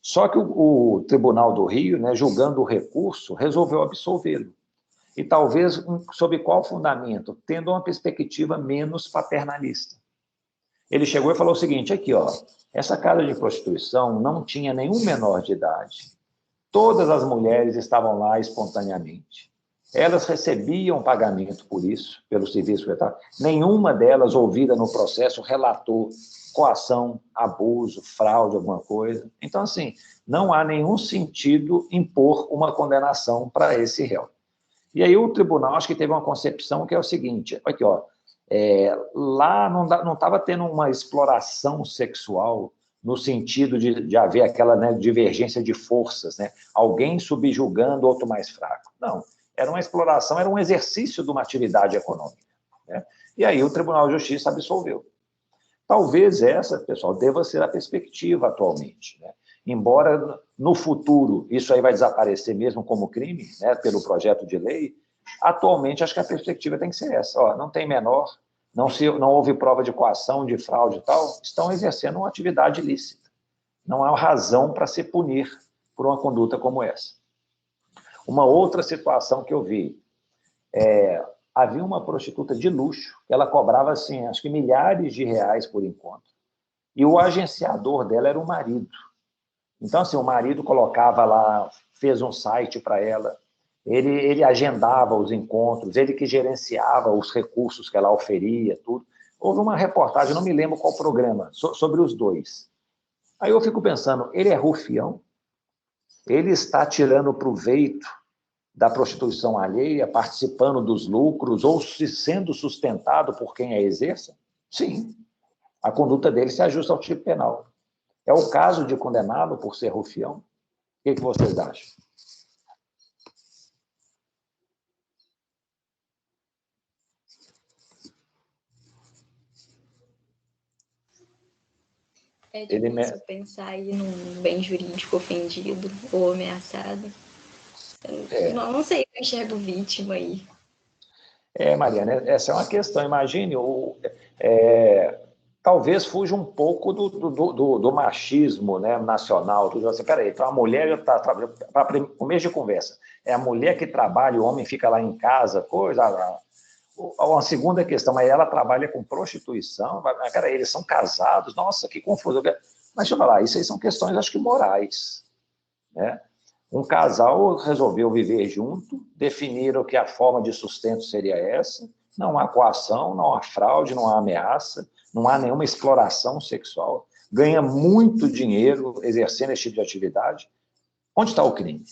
Só que o Tribunal do Rio, né, julgando o recurso, resolveu absolvê-lo. E talvez, sob qual fundamento? Tendo uma perspectiva menos paternalista. Ele chegou e falou o seguinte, aqui, essa casa de prostituição não tinha nenhum menor de idade, todas as mulheres estavam lá espontaneamente, elas recebiam pagamento por isso, pelo serviço que estava. Nenhuma delas, ouvida no processo, relatou coação, abuso, fraude, alguma coisa. Então, assim, não há nenhum sentido impor uma condenação para esse réu. E aí o tribunal, acho que teve uma concepção que é o seguinte, aqui, lá não estava tendo uma exploração sexual no sentido de haver aquela, né, divergência de forças, né? Alguém subjugando o outro mais fraco. Não, era uma exploração, era um exercício de uma atividade econômica, né? E aí o Tribunal de Justiça absolveu. Talvez essa, pessoal, deva ser a perspectiva atualmente, né? Embora no futuro isso aí vai desaparecer mesmo como crime, né, pelo projeto de lei, atualmente acho que a perspectiva tem que ser essa. Ó, não tem menor, não houve prova de coação, de fraude e tal, estão exercendo uma atividade ilícita. Não há razão para se punir por uma conduta como essa. Uma outra situação que eu vi, havia uma prostituta de luxo, ela cobrava, assim, acho que milhares de reais por encontro. E o agenciador dela era o marido. Então, assim, o marido colocava lá, fez um site para ela, ele agendava os encontros, ele que gerenciava os recursos que ela oferia, tudo. Houve uma reportagem, não me lembro qual programa, sobre os dois. Aí eu fico pensando, ele é rufião? Ele está tirando proveito da prostituição alheia, participando dos lucros, ou sendo sustentado por quem a exerça? Sim, a conduta dele se ajusta ao tipo penal. É o caso de condená-lo por ser rufião? O que vocês acham? É difícil pensar aí num bem jurídico ofendido ou ameaçado. Não sei se eu enxergo vítima aí. Mariana, essa é uma questão. Imagine, talvez fuja um pouco do machismo, né, nacional. Tudo assim, peraí, então a mulher está trabalhando, para começo de conversa, é a mulher que trabalha, o homem fica lá em casa, coisa. Uma segunda questão, mas ela trabalha com prostituição, peraí, eles são casados, nossa, que confuso. Mas deixa eu falar, isso aí são questões, acho que morais, né? Um casal resolveu viver junto, definiram que a forma de sustento seria essa, não há coação, não há fraude, não há ameaça, não há nenhuma exploração sexual, ganha muito dinheiro exercendo esse tipo de atividade. Onde está o crime?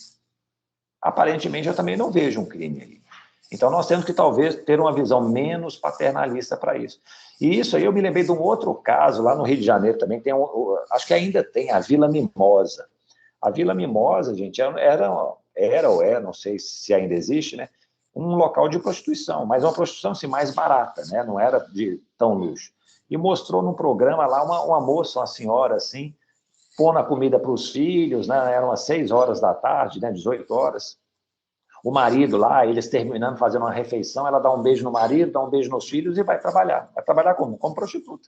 Aparentemente, eu também não vejo um crime aí. Então, nós temos que, talvez, ter uma visão menos paternalista para isso. E isso aí eu me lembrei de um outro caso, lá no Rio de Janeiro também, acho que ainda tem, a Vila Mimosa. A Vila Mimosa, gente, era ou é, não sei se ainda existe, né, um local de prostituição, mas uma prostituição assim, mais barata, né, não era de tão luxo. E mostrou num programa lá uma moça, uma senhora, assim, pondo a comida para os filhos, né, eram às 6 horas da tarde, né, 18 horas. O marido lá, eles terminando, fazendo uma refeição, ela dá um beijo no marido, dá um beijo nos filhos e vai trabalhar. Vai trabalhar como? Como prostituta.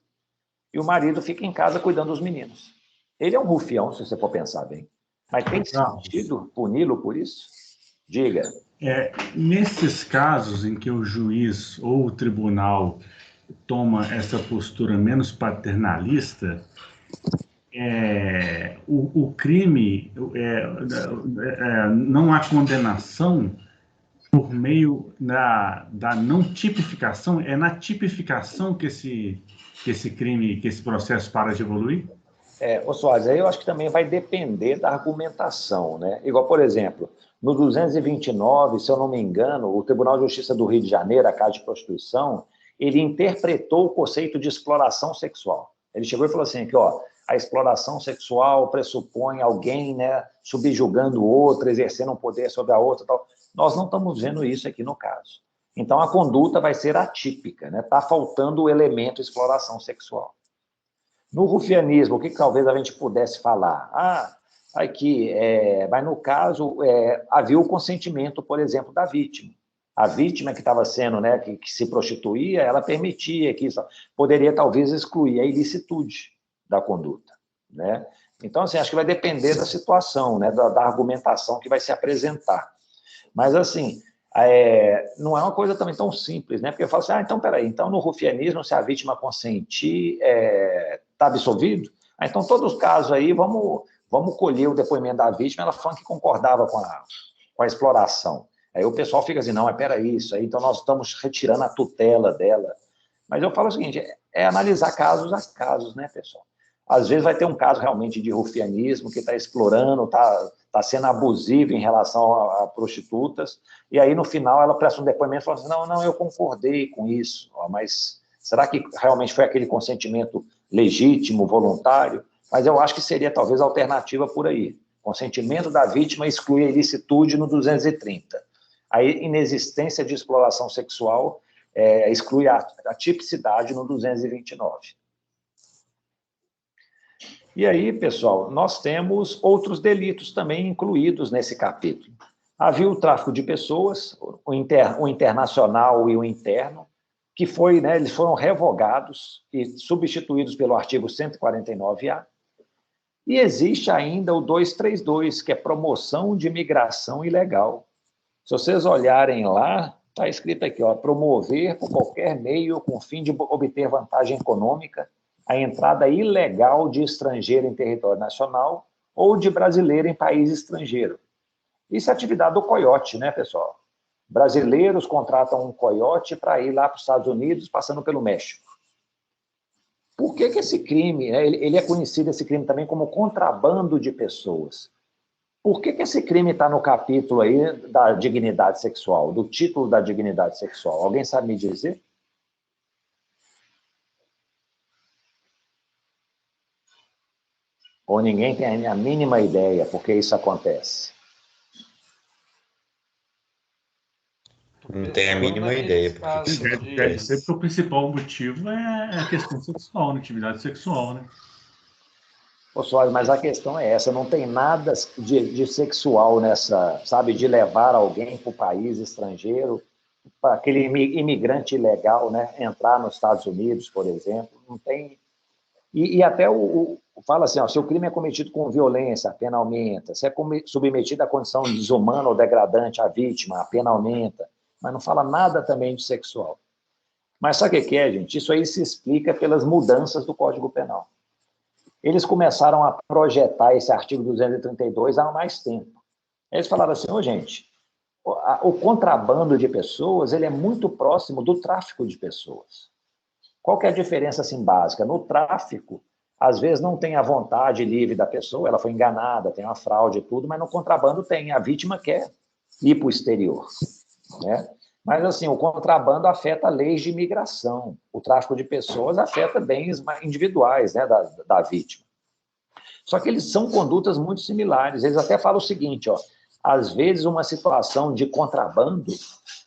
E o marido fica em casa cuidando dos meninos. Ele é um rufião, se você for pensar bem. Mas tem sentido puni-lo por isso? Diga. Nesses casos em que o juiz ou o tribunal toma essa postura menos paternalista, o crime, não há condenação por meio da não tipificação, é na tipificação que esse crime, que esse processo para de evoluir? Ô Soares, aí eu acho que também vai depender da argumentação, né? Igual, por exemplo, no 229, se eu não me engano, o Tribunal de Justiça do Rio de Janeiro, a Casa de Prostituição, ele interpretou o conceito de exploração sexual. Ele chegou e falou assim, que, ó, a exploração sexual pressupõe alguém, né, subjugando o outro, exercendo um poder sobre a outra, tal. Nós não estamos vendo isso aqui no caso. Então, a conduta vai ser atípica, né? Está faltando o elemento exploração sexual. No rufianismo, o que talvez a gente pudesse falar? Aqui, mas no caso, havia o consentimento, por exemplo, da vítima. A vítima que estava sendo, né, que se prostituía, ela permitia que isso poderia talvez excluir a ilicitude da conduta, né? Então, assim, acho que vai depender da situação, né, da argumentação que vai se apresentar. Mas, assim, não é uma coisa também tão simples, né? Porque eu falo assim, então, peraí, então no rufianismo, se a vítima consentir, está absolvido? Então, todos os casos aí, vamos colher o depoimento da vítima, ela falando que concordava com a exploração. Aí o pessoal fica assim, não, mas peraí, isso aí, então nós estamos retirando a tutela dela. Mas eu falo o seguinte, analisar casos a casos, né, pessoal? Às vezes vai ter um caso realmente de rufianismo, que está explorando, está sendo abusivo em relação a prostitutas, e aí no final ela presta um depoimento e fala assim, não, eu concordei com isso, mas será que realmente foi aquele consentimento legítimo, voluntário? Mas eu acho que seria talvez a alternativa por aí. Consentimento da vítima exclui a ilicitude no 230. A inexistência de exploração sexual exclui a tipicidade no 229. E aí, pessoal, nós temos outros delitos também incluídos nesse capítulo. Havia o tráfico de pessoas, o internacional e o interno, que foi, né, eles foram revogados e substituídos pelo artigo 149A. E existe ainda o 232, que é promoção de migração ilegal. Se vocês olharem lá, está escrito aqui, ó, promover por qualquer meio com o fim de obter vantagem econômica a entrada ilegal de estrangeiro em território nacional ou de brasileiro em país estrangeiro. Isso é atividade do coiote, né, pessoal? Brasileiros contratam um coiote para ir lá para os Estados Unidos, passando pelo México. Por que esse crime, né, ele é conhecido, esse crime também, como contrabando de pessoas? Por que esse crime está no capítulo aí da dignidade sexual, do título da dignidade sexual? Alguém sabe me dizer? Ou ninguém tem a mínima ideia por que isso acontece? Não tenho a mínima ideia. Deve ser porque o principal motivo é a questão sexual, né? Atividade sexual, né? Pessoal, mas a questão é essa, não tem nada de sexual nessa, sabe, de levar alguém para o país estrangeiro, para aquele imigrante ilegal, né, entrar nos Estados Unidos, por exemplo, não tem. E até fala assim, ó, se o crime é cometido com violência, a pena aumenta. Se é submetido à condição desumana ou degradante à vítima, a pena aumenta. Mas não fala nada também de sexual. Mas sabe o que é, gente? Isso aí se explica pelas mudanças do Código Penal. Eles começaram a projetar esse artigo 232 há mais tempo. Eles falaram assim, gente, o contrabando de pessoas ele é muito próximo do tráfico de pessoas. Qual que é a diferença assim, básica? No tráfico, às vezes não tem a vontade livre da pessoa, ela foi enganada, tem uma fraude e tudo, mas no contrabando tem, a vítima quer ir para o exterior. Né? Mas, assim, o contrabando afeta leis de imigração. O tráfico de pessoas afeta bens individuais, né, da vítima. Só que eles são condutas muito similares. Eles até falam o seguinte, ó, às vezes uma situação de contrabando,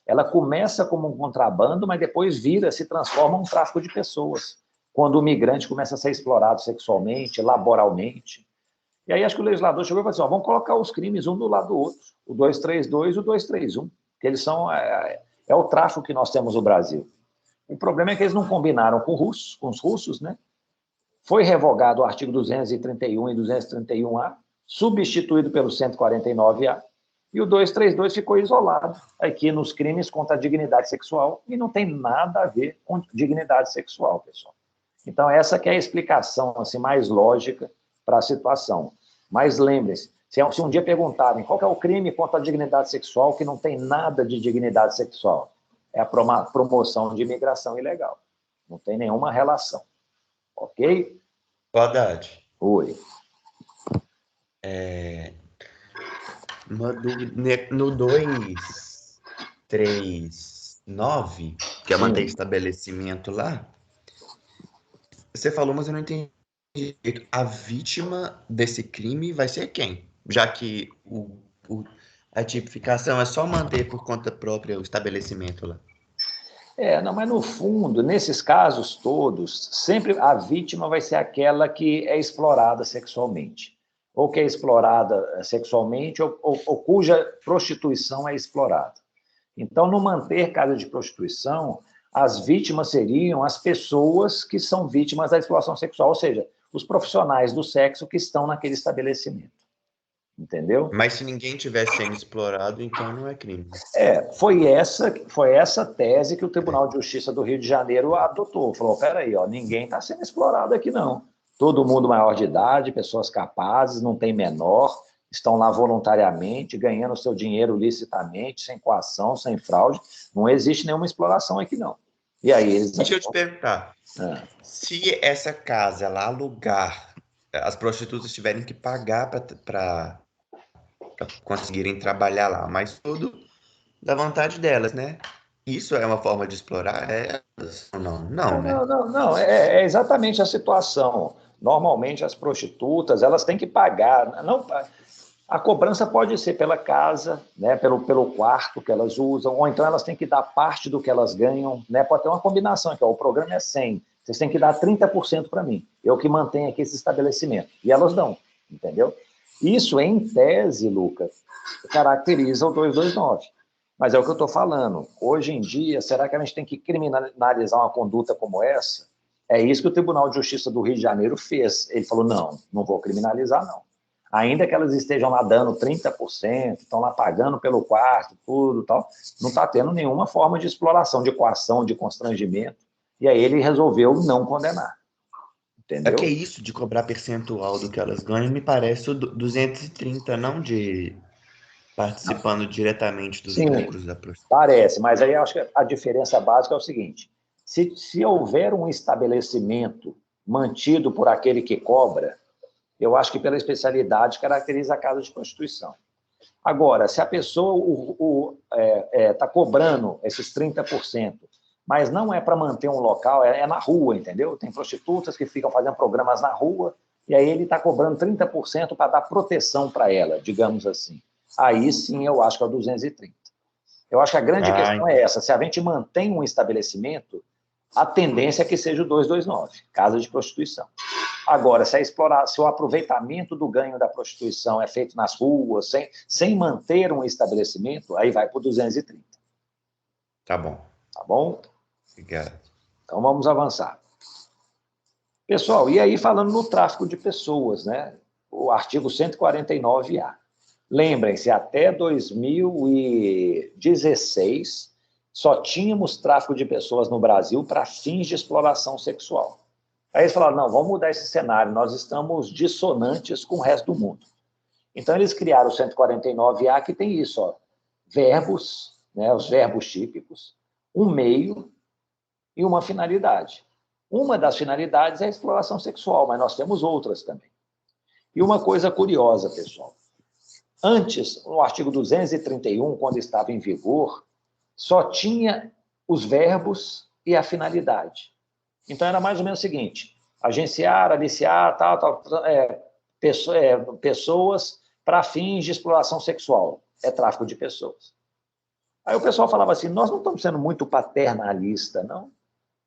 ela começa como um contrabando, mas depois se transforma em um tráfico de pessoas. Quando o migrante começa a ser explorado sexualmente, laboralmente. E aí acho que o legislador chegou e falou assim, ó, vamos colocar os crimes um do lado do outro, o 232 e o 231, que eles são... É o tráfico que nós temos no Brasil. O problema é que eles não combinaram com os russos, né? Foi revogado o artigo 231 e 231A, substituído pelo 149A, e o 232 ficou isolado aqui nos crimes contra a dignidade sexual, e não tem nada a ver com dignidade sexual, pessoal. Então, essa que é a explicação assim, mais lógica para a situação. Mas lembre-se, se um dia perguntarem qual que é o crime contra a dignidade sexual que não tem nada de dignidade sexual, é a promoção de imigração ilegal. Não tem nenhuma relação. Ok? Boa tarde. Oi. Uma dúvida. No 239, que é manter estabelecimento lá, você falou, mas eu não entendi. A vítima desse crime vai ser quem? Já que a tipificação é só manter por conta própria o estabelecimento lá. Não, mas no fundo, nesses casos todos, sempre a vítima vai ser aquela que é explorada sexualmente. Ou que é explorada sexualmente, ou cuja prostituição é explorada. Então, no manter casa de prostituição, as vítimas seriam as pessoas que são vítimas da exploração sexual, ou seja, os profissionais do sexo que estão naquele estabelecimento. Entendeu? Mas se ninguém estiver sendo explorado, então não é crime. Foi essa tese que o Tribunal de Justiça do Rio de Janeiro adotou. Falou, peraí, ninguém está sendo explorado aqui, não. Todo mundo maior de idade, pessoas capazes, não tem menor, estão lá voluntariamente, ganhando seu dinheiro licitamente, sem coação, sem fraude. Não existe nenhuma exploração aqui, não. E aí eles... Deixa eu te perguntar. Se essa casa ela alugar, as prostitutas tiverem que pagar para conseguirem trabalhar lá, mas tudo da vontade delas, né? Isso é uma forma de explorar elas ou não? Não, né? Não, é exatamente a situação. Normalmente, as prostitutas, elas têm que pagar. Não, a cobrança pode ser pela casa, né, pelo quarto que elas usam, ou então elas têm que dar parte do que elas ganham, né, pode ter uma combinação aqui, ó, o programa é 100, vocês têm que dar 30% para mim, eu que mantenho aqui esse estabelecimento, e elas dão, entendeu? Isso, em tese, Lucas, caracteriza o 229, mas é o que eu estou falando, hoje em dia, será que a gente tem que criminalizar uma conduta como essa? É isso que o Tribunal de Justiça do Rio de Janeiro fez, ele falou, não vou criminalizar, não. Ainda que elas estejam lá dando 30%, estão lá pagando pelo quarto, tudo tal, não está tendo nenhuma forma de exploração, de coação, de constrangimento. E aí ele resolveu não condenar. Entendeu? É que isso de cobrar percentual do que elas ganham me parece o 230, não de participando diretamente dos lucros da prostituição. Parece, mas aí eu acho que a diferença básica é o seguinte, se houver um estabelecimento mantido por aquele que cobra, eu acho que pela especialidade caracteriza a casa de prostituição. Agora, se a pessoa está cobrando esses 30%, mas não é para manter um local, é na rua, entendeu? Tem prostitutas que ficam fazendo programas na rua, e aí ele está cobrando 30% para dar proteção para ela, digamos assim. Aí sim eu acho que é o 230. Eu acho que a grande questão é essa, se a gente mantém um estabelecimento, a tendência é que seja o 229, casa de prostituição. Agora, se o aproveitamento do ganho da prostituição é feito nas ruas, sem manter um estabelecimento, aí vai para o 230. Tá bom. Tá bom? Obrigado. Então, vamos avançar. Pessoal, e aí falando no tráfico de pessoas, né? O artigo 149A. Lembrem-se, até 2016, só tínhamos tráfico de pessoas no Brasil para fins de exploração sexual. Aí eles falaram, não, vamos mudar esse cenário, nós estamos dissonantes com o resto do mundo. Então, eles criaram o 149A, que tem isso, ó, verbos, né, os verbos típicos, um meio e uma finalidade. Uma das finalidades é a exploração sexual, mas nós temos outras também. E uma coisa curiosa, pessoal, antes, no artigo 231, quando estava em vigor, só tinha os verbos e a finalidade. Então, era mais ou menos o seguinte, agenciar, aliciar, pessoas para fins de exploração sexual. É tráfico de pessoas. Aí o pessoal falava assim, nós não estamos sendo muito paternalista, não?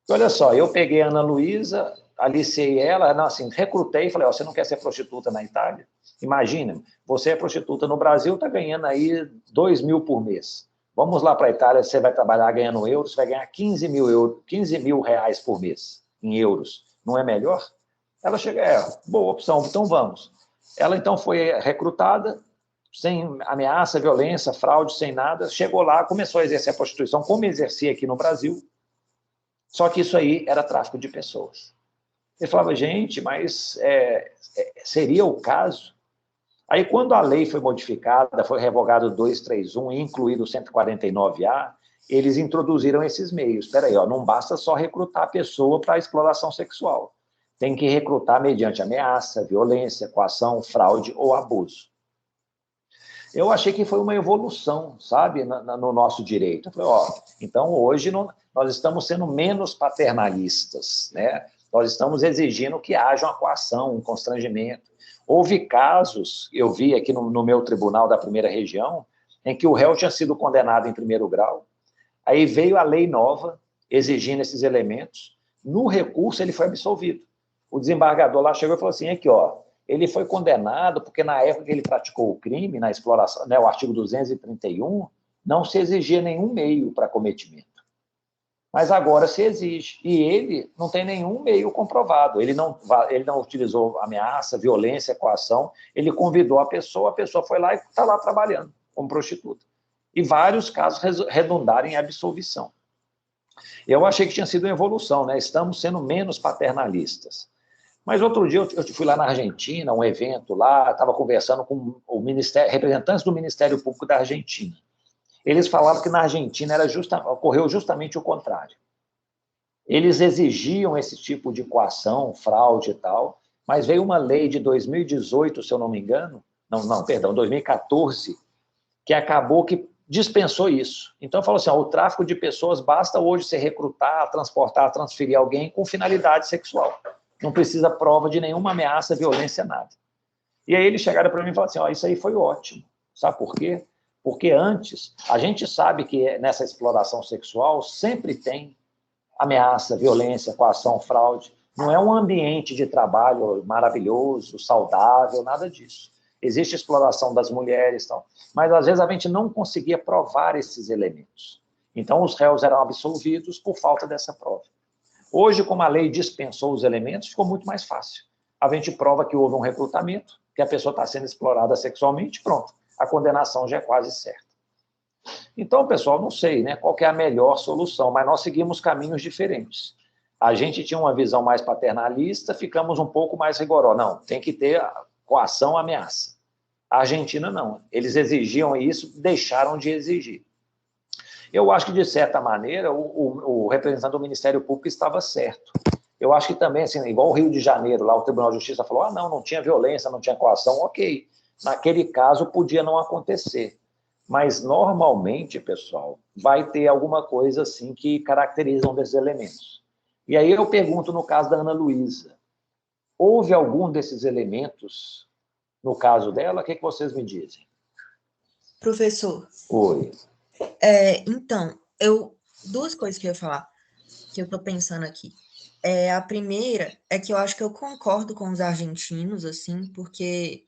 Olha só, eu peguei a Ana Luísa, aliciei ela, não, assim, recrutei, falei, ó, você não quer ser prostituta na Itália? Imagina, você é prostituta no Brasil, está ganhando aí 2 mil por mês. Vamos lá para a Itália, você vai trabalhar ganhando euros, você vai ganhar 15 mil reais por mês, em euros. Não é melhor? Ela chega, boa opção, então vamos. Ela, então, foi recrutada, sem ameaça, violência, fraude, sem nada, chegou lá, começou a exercer a prostituição, como exercia aqui no Brasil, só que isso aí era tráfico de pessoas. Ele falava, gente, mas seria o caso? Aí, quando a lei foi modificada, foi revogado o 231 e incluído o 149A, eles introduziram esses meios. Espera aí, não basta só recrutar a pessoa para exploração sexual. Tem que recrutar mediante ameaça, violência, coação, fraude ou abuso. Eu achei que foi uma evolução, sabe, no nosso direito. Eu falei, então hoje nós estamos sendo menos paternalistas, né? Nós estamos exigindo que haja uma coação, um constrangimento. Houve casos, eu vi aqui no meu tribunal da primeira região, em que o réu tinha sido condenado em primeiro grau, aí veio a lei nova, exigindo esses elementos, no recurso ele foi absolvido. O desembargador lá chegou e falou assim, aqui, ele foi condenado porque na época que ele praticou o crime, na exploração, né, o artigo 231, não se exigia nenhum meio para cometimento. Mas agora se exige. E ele não tem nenhum meio comprovado. Ele não utilizou ameaça, violência, coação. Ele convidou a pessoa foi lá e está lá trabalhando como prostituta. E vários casos redundaram em absolvição. Eu achei que tinha sido uma evolução, né? Estamos sendo menos paternalistas. Mas outro dia eu fui lá na Argentina, um evento lá, estava conversando com representantes do Ministério Público da Argentina. Eles falavam que na Argentina ocorreu justamente o contrário. Eles exigiam esse tipo de coação, fraude e tal, mas veio uma lei de 2018, se eu não me engano, 2014, que acabou que dispensou isso. Então, falou assim, o tráfico de pessoas basta hoje se recrutar, transportar, transferir alguém com finalidade sexual. não precisa prova de nenhuma ameaça, violência, nada. E aí eles chegaram para mim e falaram assim, isso aí foi ótimo. Sabe por quê? Porque antes, a gente sabe que nessa exploração sexual sempre tem ameaça, violência, coação, fraude. Não é um ambiente de trabalho maravilhoso, saudável, nada disso. Existe exploração das mulheres, tal, mas às vezes a gente não conseguia provar esses elementos. Então os réus eram absolvidos por falta dessa prova. Hoje, como a lei dispensou os elementos, ficou muito mais fácil. A gente prova que houve um recrutamento, que a pessoa está sendo explorada sexualmente, pronto. A condenação já é quase certa. Então, pessoal, não sei, né, qual que é a melhor solução, mas nós seguimos caminhos diferentes. A gente tinha uma visão mais paternalista, ficamos um pouco mais rigorosos. Não, tem que ter coação, ameaça. A Argentina, não. Eles exigiam isso, deixaram de exigir. Eu acho que, de certa maneira, o representante do Ministério Público estava certo. Eu acho que também, assim, igual o Rio de Janeiro, lá o Tribunal de Justiça falou, não tinha violência, não tinha coação, ok. Naquele caso, podia não acontecer. Mas, normalmente, pessoal, vai ter alguma coisa assim que caracteriza um desses elementos. E aí eu pergunto, no caso da Ana Luísa, houve algum desses elementos no caso dela? O que vocês me dizem? Professor. Oi. Então, duas coisas que eu ia falar, que eu tô pensando aqui. A primeira é que eu acho que eu concordo com os argentinos, assim, porque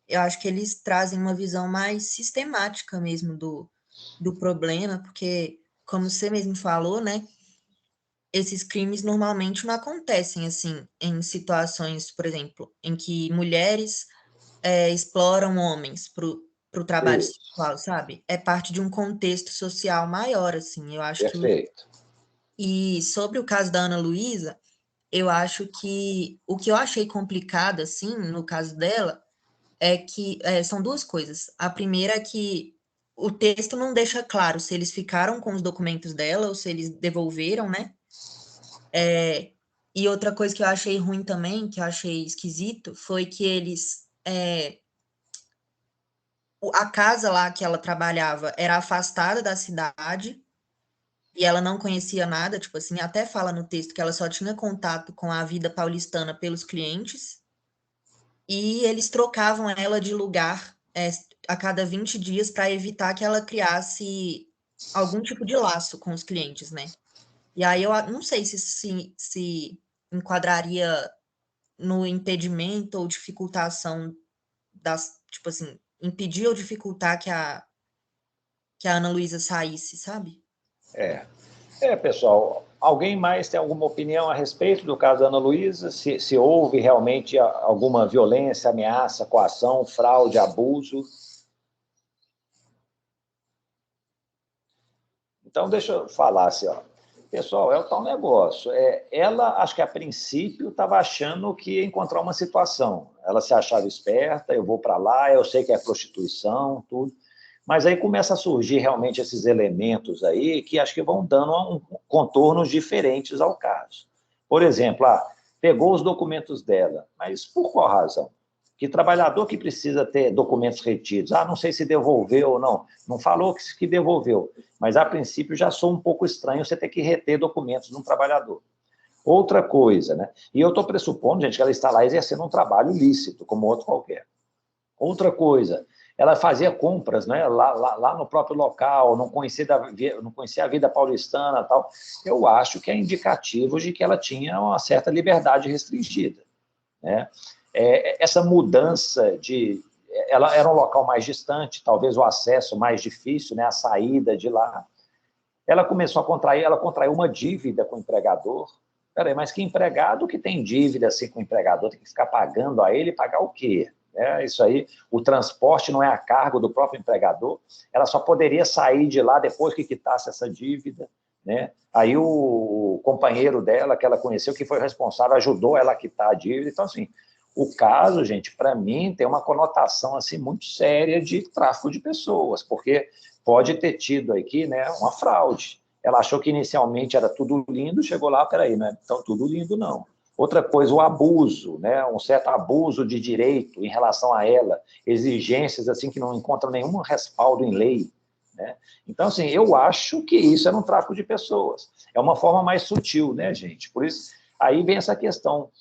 eu acho que eles trazem uma visão mais sistemática mesmo do problema, porque, como você mesmo falou, né, esses crimes normalmente não acontecem, assim, em situações, por exemplo, em que mulheres exploram homens para o trabalho sexual, sabe? É parte de um contexto social maior, assim, eu acho que... Perfeito. E sobre o caso da Ana Luísa, eu acho que o que eu achei complicado, assim, no caso dela, é que são duas coisas. A primeira é que o texto não deixa claro se eles ficaram com os documentos dela ou se eles devolveram, né? E outra coisa que eu achei ruim também, que eu achei esquisito, foi que eles... a casa lá que ela trabalhava era afastada da cidade e ela não conhecia nada, tipo assim, até fala no texto que ela só tinha contato com a vida paulistana pelos clientes, e eles trocavam ela de lugar a cada 20 dias para evitar que ela criasse algum tipo de laço com os clientes, né? E aí eu não sei se enquadraria no impedimento ou dificultação das, tipo assim, impedir ou dificultar que a Ana Luísa saísse, sabe? Pessoal, alguém mais tem alguma opinião a respeito do caso da Ana Luísa? Se houve realmente alguma violência, ameaça, coação, fraude, abuso? Então, deixa eu falar assim, ó. Pessoal, é o tal negócio. Ela, acho que a princípio, estava achando que ia encontrar uma situação. Ela se achava esperta, eu vou para lá, eu sei que é prostituição, tudo. Mas aí começa a surgir realmente esses elementos aí que acho que vão dando contornos diferentes ao caso. Por exemplo, pegou os documentos dela, mas por qual razão? Que trabalhador que precisa ter documentos retidos? Não sei se devolveu ou não. Não falou que devolveu, mas a princípio já sou um pouco estranho você ter que reter documentos de um trabalhador. Outra coisa, né? E eu estou pressupondo, gente, que ela está lá exercendo um trabalho lícito, como outro qualquer. Outra coisa, ela fazia compras, né, lá no próprio local, não conhecia a vida paulistana e tal. Eu acho que é indicativo de que ela tinha uma certa liberdade restringida, né? Essa mudança ela era um local mais distante, talvez o acesso mais difícil, né, a saída de lá. Ela começou a contraiu uma dívida com o empregador. Peraí, mas que empregado que tem dívida assim com o empregador, tem que ficar pagando a ele, pagar o quê? Isso aí, o transporte não é a cargo do próprio empregador, ela só poderia sair de lá depois que quitasse essa dívida, né? Aí o companheiro dela, que ela conheceu, que foi responsável, ajudou ela a quitar a dívida. Então, assim, o caso, gente, para mim, tem uma conotação assim, muito séria de tráfico de pessoas, porque pode ter tido aqui, né, uma fraude. Ela achou que inicialmente era tudo lindo, chegou lá, peraí, não é tão tudo lindo, não. Outra coisa, o abuso, né, um certo abuso de direito em relação a ela, exigências assim que não encontram nenhum respaldo em lei, né? Então, assim, eu acho que isso era um tráfico de pessoas. É uma forma mais sutil, né, gente? Por isso, aí vem essa questão.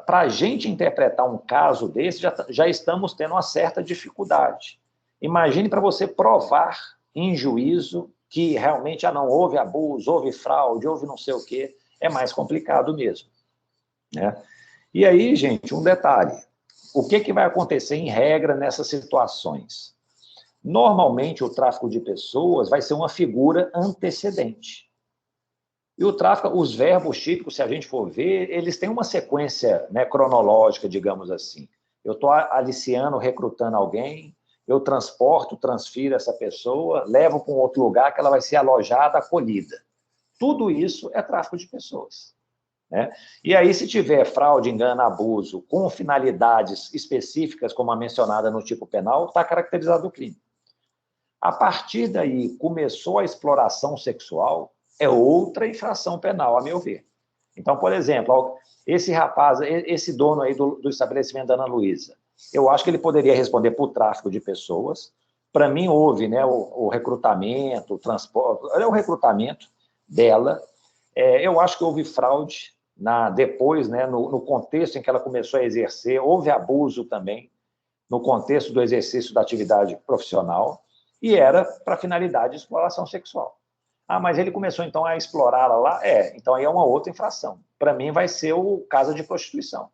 para a gente interpretar um caso desse, já estamos tendo uma certa dificuldade. Imagine para você provar em juízo que realmente não houve abuso, houve fraude, houve não sei o quê, é mais complicado mesmo, né? E aí, gente, um detalhe, o que vai acontecer em regra nessas situações? Normalmente, o tráfico de pessoas vai ser uma figura antecedente. E o tráfico, os verbos típicos, se a gente for ver, eles têm uma sequência, né, cronológica, digamos assim. Eu estou aliciando, recrutando alguém, eu transfiro essa pessoa, levo para um outro lugar que ela vai ser alojada, acolhida. Tudo isso é tráfico de pessoas, né? E aí, se tiver fraude, engano, abuso, com finalidades específicas, como a mencionada no tipo penal, está caracterizado o crime. A partir daí, começou a exploração sexual, é outra infração penal, a meu ver. Então, por exemplo, esse rapaz, esse dono aí do estabelecimento da Ana Luísa, eu acho que ele poderia responder por tráfico de pessoas. Para mim, houve, né, o recrutamento, o transporte, o recrutamento dela. Eu acho que houve fraude depois, né, no contexto em que ela começou a exercer, houve abuso também, no contexto do exercício da atividade profissional, e era para finalidade de exploração sexual. Ah, mas ele começou, então, a explorá-la lá? Então aí é uma outra infração. Para mim, vai ser o caso de prostituição.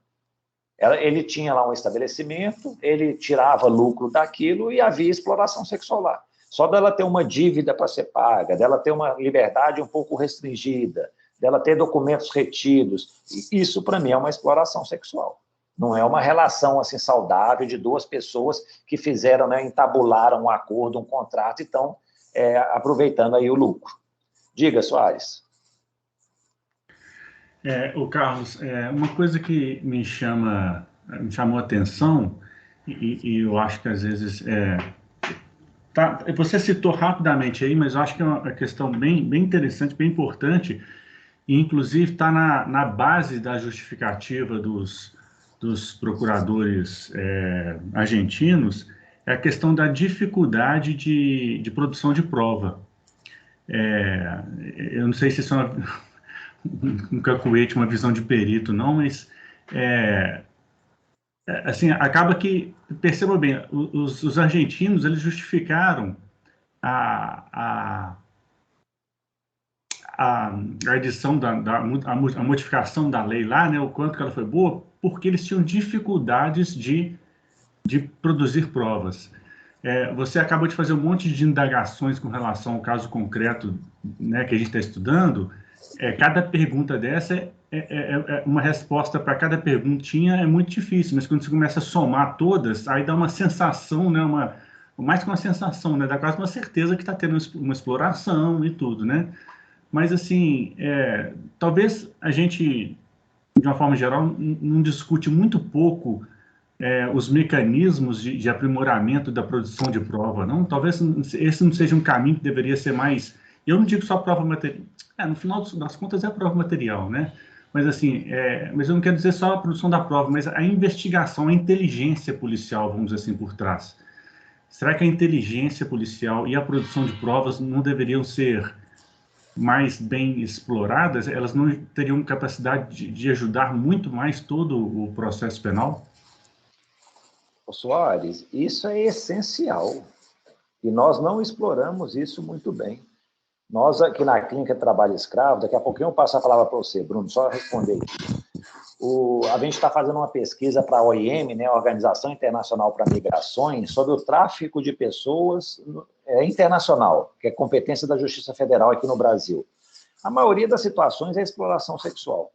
Ele tinha lá um estabelecimento, ele tirava lucro daquilo e havia exploração sexual lá. Só dela ter uma dívida para ser paga, dela ter uma liberdade um pouco restringida, dela ter documentos retidos, isso, para mim, é uma exploração sexual. Não é uma relação assim saudável de duas pessoas que fizeram, né, entabularam um acordo, um contrato, e estão aproveitando aí o lucro. Diga, Soares. O Carlos, uma coisa que me chamou a atenção, e eu acho que às vezes você citou rapidamente aí, mas eu acho que é uma questão bem, bem interessante, bem importante, e inclusive está na base da justificativa dos procuradores argentinos, é a questão da dificuldade de produção de prova. Eu não sei se isso é um cacuete, uma visão de perito, não, mas assim, acaba que, perceba bem, os argentinos, eles justificaram a edição a modificação da lei lá, né, o quanto que ela foi boa, porque eles tinham dificuldades de produzir provas. Você acabou de fazer um monte de indagações com relação ao caso concreto, né, que a gente está estudando. Cada pergunta dessa uma resposta para cada perguntinha é muito difícil, mas quando você começa a somar todas, aí dá uma sensação, né, mais que uma sensação, né, dá quase uma certeza que está tendo uma exploração e tudo, né? Mas, assim, talvez a gente, de uma forma geral, não discute muito pouco os mecanismos de aprimoramento da produção de prova, não? Talvez esse não seja um caminho que deveria ser mais... Eu não digo só prova material. No final das contas, é a prova material, né? Mas, assim, mas eu não quero dizer só a produção da prova, mas a investigação, a inteligência policial, vamos dizer assim, por trás. Será que a inteligência policial e a produção de provas não deveriam ser mais bem exploradas? Elas não teriam capacidade de ajudar muito mais todo o processo penal? Soares, isso é essencial. E nós não exploramos isso muito bem. Nós, aqui na Clínica Trabalho Escravo, daqui a pouquinho eu passo a palavra para você, Bruno, só responder aqui. A gente está fazendo uma pesquisa para a OIM, né, a Organização Internacional para Migrações, sobre o tráfico de pessoas internacional, que é competência da Justiça Federal aqui no Brasil. A maioria das situações é exploração sexual.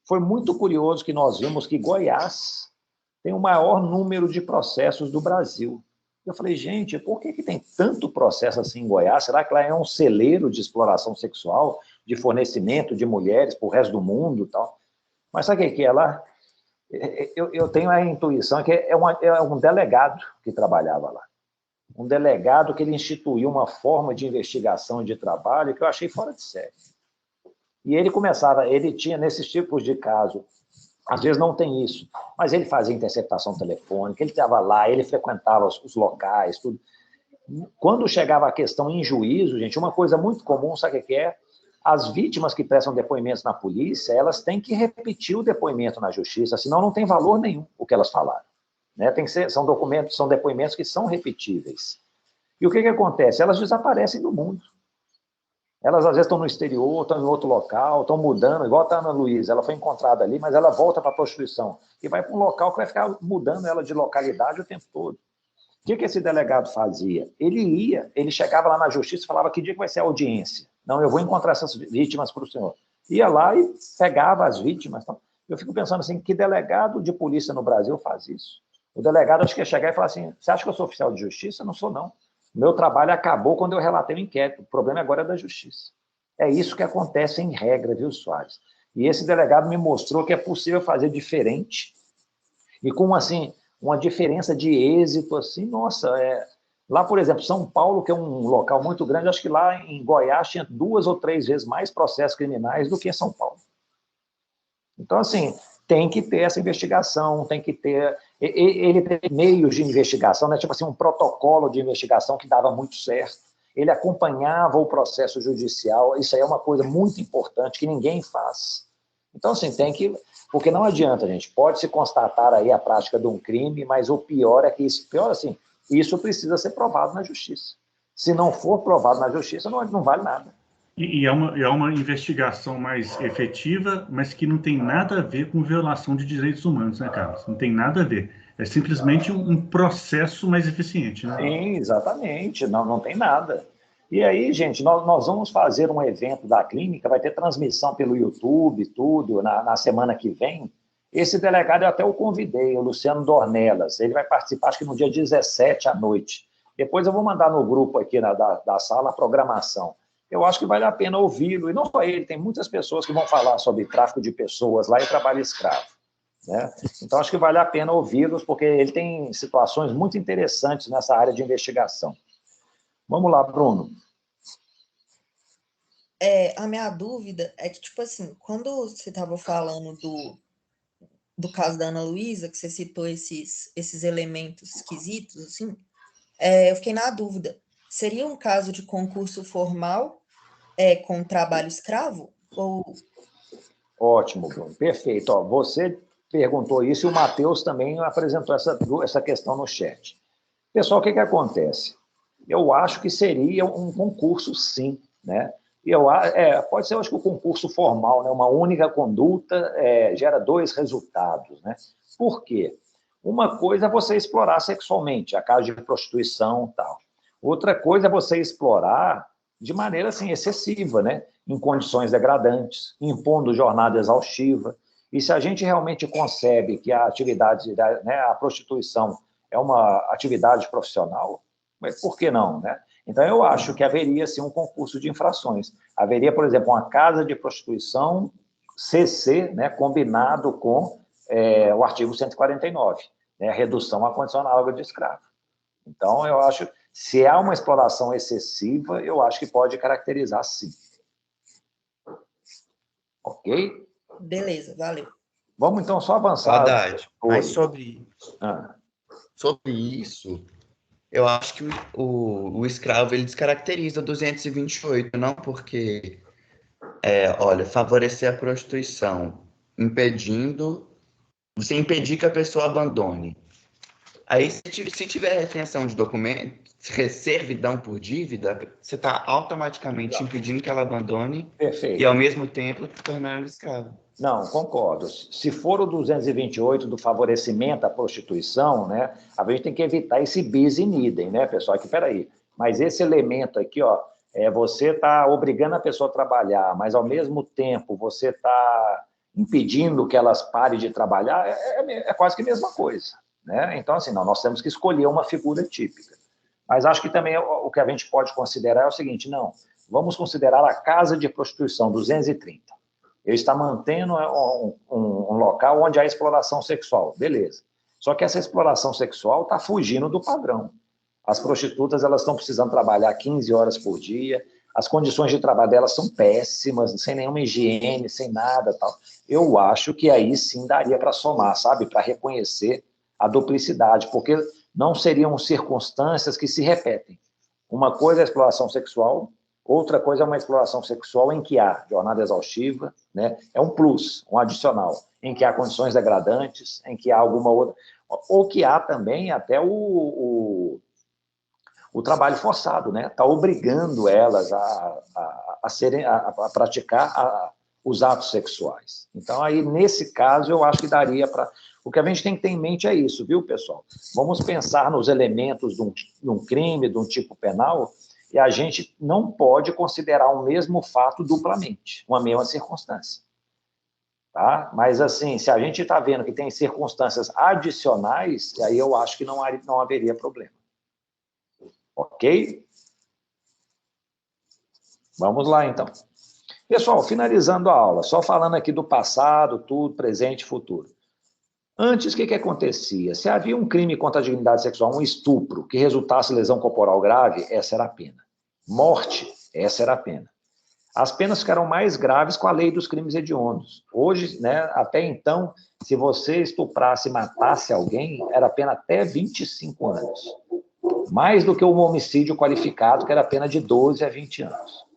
Foi muito curioso que nós vimos que Goiás tem o maior número de processos do Brasil. Eu falei, gente, por que tem tanto processo assim em Goiás? Será que lá é um celeiro de exploração sexual, de fornecimento de mulheres para o resto do mundo e tal? Mas sabe o que é lá? Eu tenho a intuição que é um delegado que trabalhava lá. Um delegado que ele instituiu uma forma de investigação e de trabalho que eu achei fora de série. E ele tinha nesses tipos de caso, às vezes não tem isso, mas ele fazia interceptação telefônica, ele estava lá, ele frequentava os locais, tudo. Quando chegava a questão em juízo, gente, uma coisa muito comum, sabe o que é? as vítimas que prestam depoimentos na polícia, elas têm que repetir o depoimento na justiça, senão não tem valor nenhum o que elas falaram. Né? Tem que ser, são depoimentos que são repetíveis. E o que acontece? Elas desaparecem do mundo. Elas, às vezes, estão no exterior, estão em outro local, estão mudando, igual a Ana Luísa, ela foi encontrada ali, mas ela volta para a prostituição e vai para um local que vai ficar mudando ela de localidade o tempo todo. O que esse delegado fazia? Ele chegava lá na justiça e falava que dia que vai ser a audiência. Não, eu vou encontrar essas vítimas para o senhor. Ia lá e pegava as vítimas. Então, eu fico pensando assim, que delegado de polícia no Brasil faz isso? O delegado acho que ia chegar e falar assim, você acha que eu sou oficial de justiça? Não sou, não. Meu trabalho acabou quando eu relatei o inquérito. O problema agora é da justiça. É isso que acontece em regra, viu, Soares? E esse delegado me mostrou que é possível fazer diferente e com, assim, uma diferença de êxito, assim, nossa, lá, por exemplo, São Paulo, que é um local muito grande, acho que lá em Goiás tinha 2 ou 3 vezes mais processos criminais do que em São Paulo. Então, assim, tem que ter essa investigação, tem que ter... Ele tem meios de investigação, né? Tipo assim, um protocolo de investigação que dava muito certo. Ele acompanhava o processo judicial, isso aí é uma coisa muito importante que ninguém faz. Então, assim, tem que... Porque não adianta, gente, pode-se constatar aí a prática de um crime, mas o pior é que isso... Pior assim, isso precisa ser provado na justiça. Se não for provado na justiça, não vale nada. E é uma investigação mais efetiva, mas que não tem nada a ver com violação de direitos humanos, né, Carlos? Não tem nada a ver. É simplesmente um processo mais eficiente, né? Sim, exatamente. Não tem nada. E aí, gente, nós vamos fazer um evento da clínica, vai ter transmissão pelo YouTube, tudo, na semana que vem. Esse delegado eu até o convidei, o Luciano Dornelas. Ele vai participar, acho que no dia 17 à noite. Depois eu vou mandar no grupo aqui da sala a programação. Eu acho que vale a pena ouvi-lo. E não só ele, tem muitas pessoas que vão falar sobre tráfico de pessoas lá e trabalho escravo. Né? Então, acho que vale a pena ouvi-los, porque ele tem situações muito interessantes nessa área de investigação. Vamos lá, Bruno. A minha dúvida é que, tipo assim, quando você estava falando do caso da Ana Luísa, que você citou esses elementos esquisitos, assim, eu fiquei na dúvida. Seria um caso de concurso formal com trabalho escravo? Ou... Ótimo, Bruno. Perfeito. Ó, você perguntou isso e o Matheus também apresentou essa questão no chat. Pessoal, o que acontece? Eu acho que seria um concurso, sim, né? Pode ser, eu acho que o concurso formal, né? Uma única conduta gera 2 resultados, né? Por quê? Uma coisa é você explorar sexualmente, a casa de prostituição e tal. Outra coisa é você explorar de maneira assim, excessiva, né? Em condições degradantes, impondo jornada exaustiva. E se a gente realmente concebe que a atividade, né, a prostituição é uma atividade profissional, mas por que não, né? Então, eu acho que haveria, sim, um concurso de infrações. Haveria, por exemplo, uma casa de prostituição CC, né, combinado com o artigo 149, né, a redução à condição análoga de escravo. Então, eu acho, se há uma exploração excessiva, eu acho que pode caracterizar, sim. Ok? Beleza, valeu. Vamos, então, só avançar. Verdade. Mas sobre isso, eu acho que o escravo ele descaracteriza 228, não porque, olha, favorecer a prostituição, você impedir que a pessoa abandone. Aí, se tiver retenção de documentos, servidão por dívida, você está automaticamente impedindo que ela abandone. Perfeito. E, ao mesmo tempo, tornando ela escrava. Não, concordo. Se for o 228 do favorecimento à prostituição, né, a gente tem que evitar esse bis in idem, né, pessoal? Aqui, peraí. Mas esse elemento aqui, ó, você está obrigando a pessoa a trabalhar, mas, ao mesmo tempo, você está impedindo que elas parem de trabalhar, é quase que a mesma coisa. Né? Então, assim, nós temos que escolher uma figura típica. Mas acho que também o que a gente pode considerar é o seguinte, não, vamos considerar a casa de prostituição 230. Ele está mantendo um local onde há exploração sexual, beleza. Só que essa exploração sexual está fugindo do padrão. As prostitutas elas estão precisando trabalhar 15 horas por dia, as condições de trabalho delas são péssimas, sem nenhuma higiene, sem nada, tal. Eu acho que aí sim daria para somar, sabe, para reconhecer a duplicidade, porque não seriam circunstâncias que se repetem. Uma coisa é a exploração sexual, Outra coisa é uma exploração sexual em que há jornada exaustiva, né? É um plus, um adicional, em que há condições degradantes, em que há alguma outra... Ou que há também até o trabalho forçado, né? Está obrigando elas a praticar os atos sexuais. Então, aí, nesse caso, eu acho que daria para... O que a gente tem que ter em mente é isso, viu, pessoal? Vamos pensar nos elementos de um crime, de um tipo penal, e a gente não pode considerar o mesmo fato duplamente, uma mesma circunstância. Tá? Mas, assim, se a gente está vendo que tem circunstâncias adicionais, aí eu acho que não haveria problema. Ok? Vamos lá, então. Pessoal, finalizando a aula, só falando aqui do passado, tudo, presente e futuro. Antes, o que acontecia? Se havia um crime contra a dignidade sexual, um estupro, que resultasse em lesão corporal grave, essa era a pena. Morte, essa era a pena. As penas ficaram mais graves com a lei dos crimes hediondos. Hoje, né, até então, se você estuprasse e matasse alguém, era pena até 25 anos. Mais do que um homicídio qualificado, que era pena de 12 a 20 anos.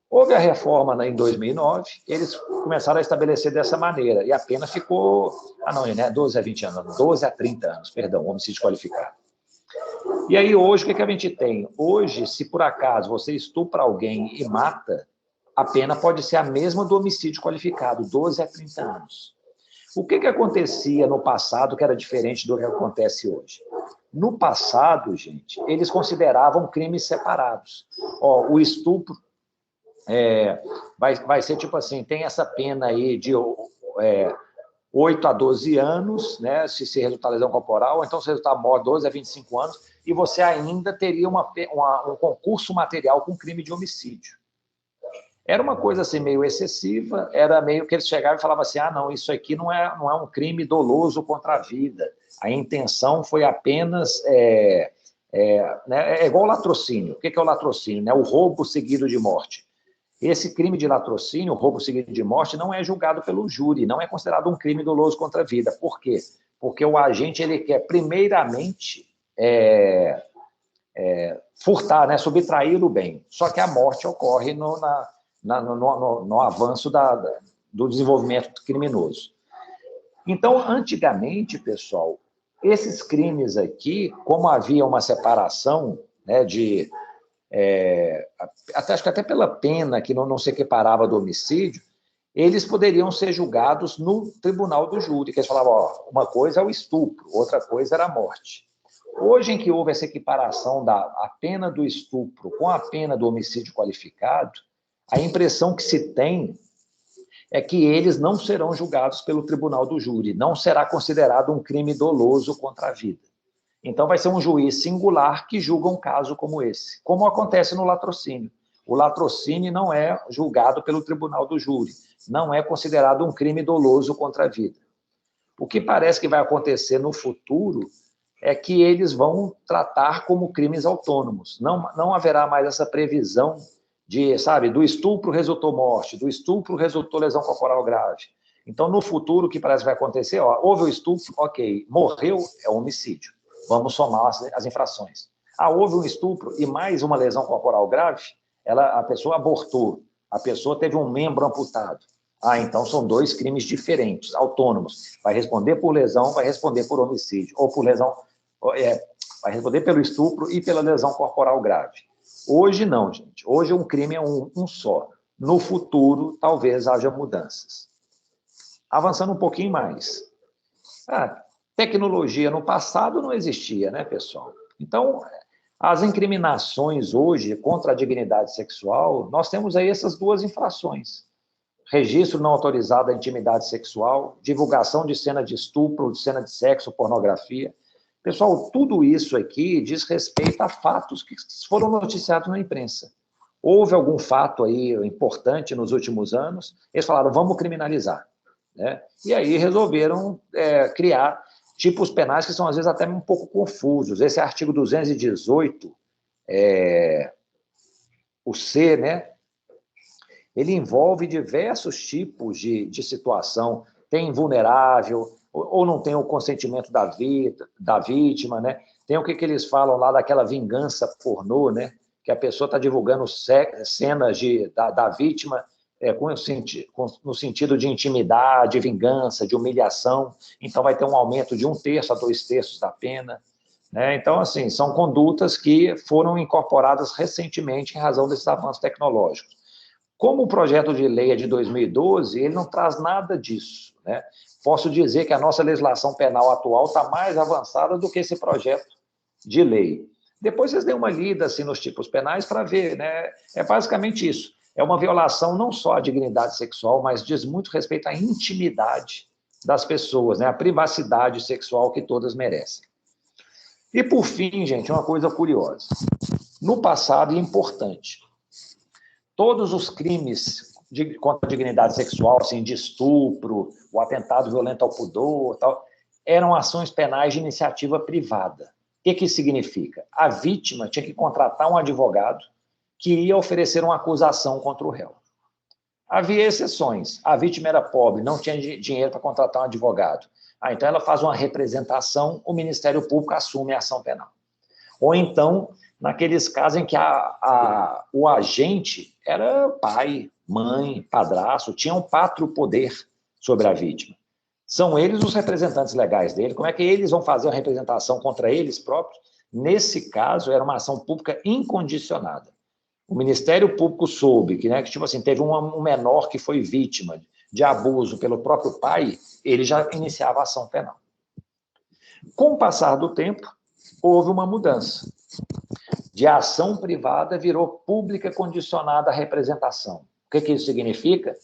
Houve a reforma em 2009, eles começaram a estabelecer dessa maneira, e a pena ficou... não, né, 12 a 20 anos, 12 a 30 anos, perdão, homicídio qualificado. E aí, hoje, o que a gente tem? Hoje, se por acaso você estupra alguém e mata, a pena pode ser a mesma do homicídio qualificado, 12 a 30 anos. O que acontecia no passado que era diferente do que acontece hoje? No passado, gente, eles consideravam crimes separados. Ó, o estupro vai ser tipo assim, tem essa pena aí de 8 a 12 anos, né, se resultar lesão corporal, ou então se resultar morte, 12 a 25 anos, e você ainda teria um concurso material com crime de homicídio. Era uma coisa assim meio excessiva, era meio que eles chegavam e falavam assim, não, isso aqui não é um crime doloso contra a vida, a intenção foi apenas... né, é igual o latrocínio. O que é o latrocínio? Né? O roubo seguido de morte. Esse crime de latrocínio, roubo seguido de morte, não é julgado pelo júri, não é considerado um crime doloso contra a vida. Por quê? Porque o agente ele quer, primeiramente, furtar, né, subtrair o bem. Só que a morte ocorre no avanço do desenvolvimento criminoso. Então, antigamente, pessoal, esses crimes aqui, como havia uma separação, né, acho que até pela pena que não se equiparava do homicídio, eles poderiam ser julgados no tribunal do júri, que eles falavam, uma coisa é o estupro, outra coisa era a morte. Hoje, em que houve essa equiparação a pena do estupro com a pena do homicídio qualificado, a impressão que se tem é que eles não serão julgados pelo tribunal do júri, não será considerado um crime doloso contra a vida. Então, vai ser um juiz singular que julga um caso como esse, como acontece no latrocínio. O latrocínio não é julgado pelo tribunal do júri, não é considerado um crime doloso contra a vida. O que parece que vai acontecer no futuro é que eles vão tratar como crimes autônomos. Não haverá mais essa previsão de, sabe, do estupro resultou morte, do estupro resultou lesão corporal grave. Então, no futuro, o que parece que vai acontecer, houve o estupro, ok, morreu, é homicídio. Vamos somar as infrações. Houve um estupro e mais uma lesão corporal grave, a pessoa abortou, a pessoa teve um membro amputado. Então são dois crimes diferentes, autônomos. Vai responder por lesão, vai responder por homicídio, ou por lesão, vai responder pelo estupro e pela lesão corporal grave. Hoje não, gente. Hoje um crime é um só. No futuro, talvez haja mudanças. Avançando um pouquinho mais. Tecnologia no passado não existia, né, pessoal? Então, as incriminações hoje contra a dignidade sexual, nós temos aí essas duas infrações. Registro não autorizado da intimidade sexual, divulgação de cena de estupro, de cena de sexo, pornografia. Pessoal, tudo isso aqui diz respeito a fatos que foram noticiados na imprensa. Houve algum fato aí importante nos últimos anos, eles falaram, vamos criminalizar. Né? E aí resolveram criar tipos penais que são, às vezes, até um pouco confusos. Esse artigo 218, o C, né? Ele envolve diversos tipos de situação. Tem vulnerável, ou não tem o consentimento da vítima, né? Tem o que eles falam lá daquela vingança pornô, né? que a pessoa está divulgando cenas da vítima no sentido de intimidade, vingança, de humilhação, então vai ter um aumento de 1/3 a 2/3 da pena. Né? Então, assim, são condutas que foram incorporadas recentemente em razão desses avanços tecnológicos. Como o projeto de lei é de 2012, ele não traz nada disso. Né? Posso dizer que a nossa legislação penal atual está mais avançada do que esse projeto de lei. Depois vocês dêem uma lida assim, nos tipos penais para ver. Né? É basicamente isso. É uma violação não só à dignidade sexual, mas diz muito respeito à intimidade das pessoas, né? A privacidade sexual que todas merecem. E, por fim, gente, uma coisa curiosa. No passado, e importante, todos os crimes contra a dignidade sexual, assim, de estupro, o atentado violento ao pudor, tal, eram ações penais de iniciativa privada. O que isso significa? A vítima tinha que contratar um advogado que ia oferecer uma acusação contra o réu. Havia exceções. A vítima era pobre, não tinha dinheiro para contratar um advogado. Então ela faz uma representação, o Ministério Público assume a ação penal. Ou então, naqueles casos em que o agente era pai, mãe, padrasto, tinha um pátrio poder sobre a vítima. São eles os representantes legais dele. Como é que eles vão fazer uma representação contra eles próprios? Nesse caso, era uma ação pública incondicionada. O Ministério Público soube que, né, que tipo assim, teve um menor que foi vítima de abuso pelo próprio pai, ele já iniciava a ação penal. Com o passar do tempo, houve uma mudança. De ação privada virou pública condicionada à representação. O que isso significa?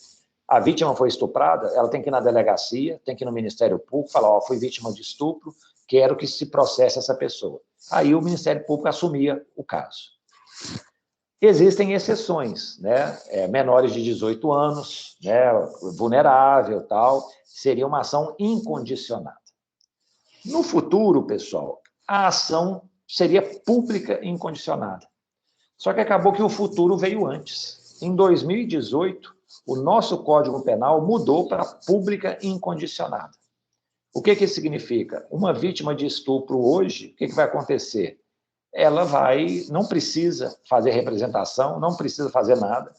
A vítima foi estuprada, ela tem que ir na delegacia, tem que ir no Ministério Público, falar, ó, fui vítima de estupro, quero que se processe essa pessoa. Aí o Ministério Público assumia o caso. Existem exceções, né? Menores de 18 anos, né? Vulnerável, tal, seria uma ação incondicionada. No futuro, pessoal, a ação seria pública incondicionada. Só que acabou que o futuro veio antes. Em 2018, o nosso Código Penal mudou para pública incondicionada. O que isso significa? Uma vítima de estupro hoje, o que vai acontecer? Ela não precisa fazer representação, não precisa fazer nada.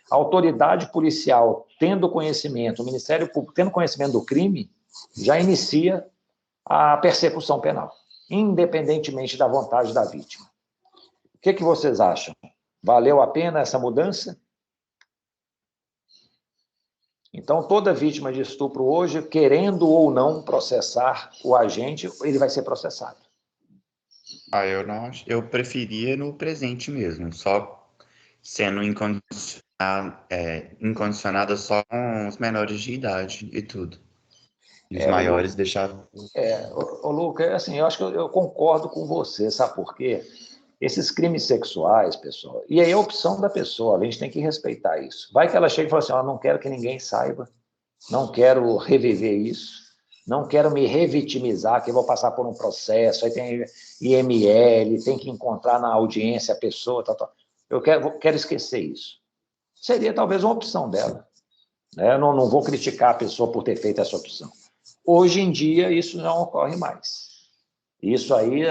A autoridade policial, tendo conhecimento, o Ministério Público tendo conhecimento do crime, já inicia a persecução penal, independentemente da vontade da vítima. O que vocês acham? Valeu a pena essa mudança? Então, toda vítima de estupro hoje, querendo ou não processar o agente, ele vai ser processado. Eu preferia no presente mesmo, só sendo incondicionada só com os menores de idade e tudo. E os maiores deixar... Lucas, assim, eu acho que eu concordo com você, sabe por quê? Esses crimes sexuais, pessoal, e aí é a opção da pessoa, a gente tem que respeitar isso. Vai que ela chega e fala assim, não quero que ninguém saiba, não quero reviver isso, não quero me revitimizar, que eu vou passar por um processo, aí tem IML, tem que encontrar na audiência a pessoa, tal. Eu quero esquecer isso. Seria talvez uma opção dela. Né? Não vou criticar a pessoa por ter feito essa opção. Hoje em dia, isso não ocorre mais. Isso aí,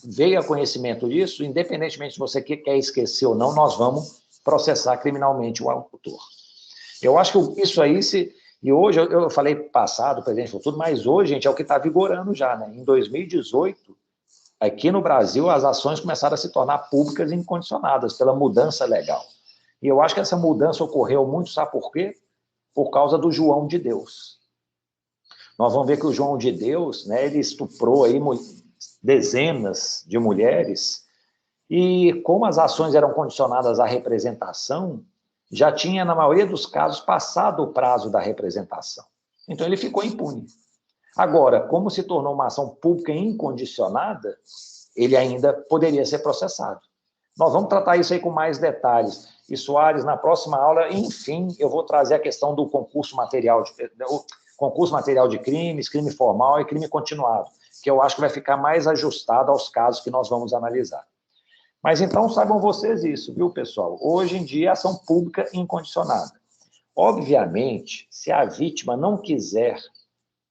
veio a conhecimento disso, independentemente se você quer esquecer ou não, nós vamos processar criminalmente o autor. Eu acho que isso aí, e hoje, eu falei passado, presente, futuro, mas hoje, gente, é o que está vigorando já, né? Em 2018, aqui no Brasil, as ações começaram a se tornar públicas e incondicionadas pela mudança legal. E eu acho que essa mudança ocorreu muito, sabe por quê? Por causa do João de Deus. Nós vamos ver que o João de Deus, né, ele estuprou aí dezenas de mulheres, e como as ações eram condicionadas à representação, já tinha, na maioria dos casos, passado o prazo da representação. Então, ele ficou impune. Agora, como se tornou uma ação pública incondicionada, ele ainda poderia ser processado. Nós vamos tratar isso aí com mais detalhes. E, Soares, na próxima aula, enfim, eu vou trazer a questão do concurso material de crimes, crime formal e crime continuado, que eu acho que vai ficar mais ajustado aos casos que nós vamos analisar. Mas então saibam vocês isso, viu, pessoal? Hoje em dia, ação pública incondicionada. Obviamente, se a vítima não quiser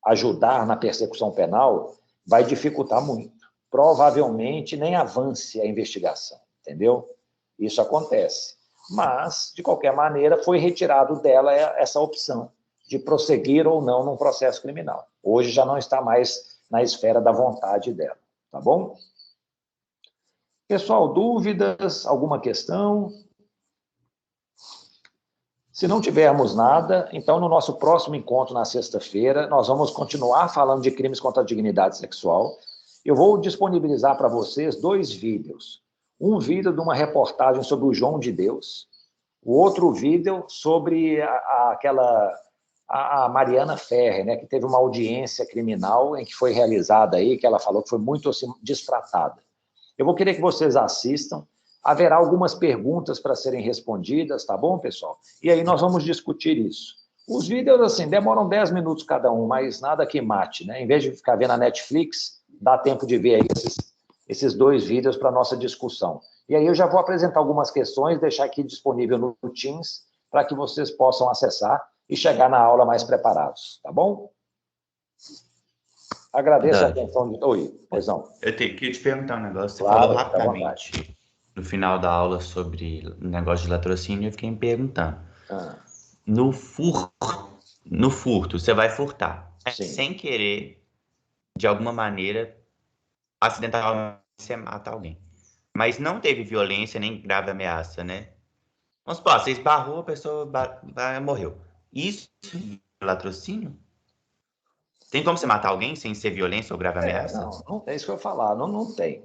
ajudar na persecução penal, vai dificultar muito. Provavelmente nem avance a investigação, entendeu? Isso acontece. Mas, de qualquer maneira, foi retirado dela essa opção de prosseguir ou não num processo criminal. Hoje já não está mais na esfera da vontade dela, tá bom? Pessoal, dúvidas? Alguma questão? Se não tivermos nada, então no nosso próximo encontro na sexta-feira, nós vamos continuar falando de crimes contra a dignidade sexual. Eu vou disponibilizar para vocês 2 vídeos. Um vídeo de uma reportagem sobre o João de Deus, o outro vídeo sobre a Mariana Ferrer, né, que teve uma audiência criminal em que foi realizada aí, que ela falou que foi muito assim, destratada. Eu vou querer que vocês assistam. Haverá algumas perguntas para serem respondidas, tá bom, pessoal? E aí nós vamos discutir isso. Os vídeos, assim, demoram 10 minutos cada um, mas nada que mate, né? Em vez de ficar vendo a Netflix, dá tempo de ver aí esses 2 vídeos para a nossa discussão. E aí eu já vou apresentar algumas questões, deixar aqui disponível no Teams, para que vocês possam acessar e chegar na aula mais preparados, tá bom? Agradeço a atenção de... Oi, pois não. Eu queria te perguntar um negócio. Você Claro, falou fica à rapidamente no final da aula sobre o negócio de latrocínio, eu fiquei me perguntando. No furto, você vai furtar. Sim. Sem querer, de alguma maneira, acidentalmente, você mata alguém. Mas não teve violência nem grave ameaça, né? Vamos supor, você esbarrou, a pessoa morreu. Isso é latrocínio? Tem como você matar alguém sem ser violência ou grave ameaça? Não, é isso que eu ia falar, não tem.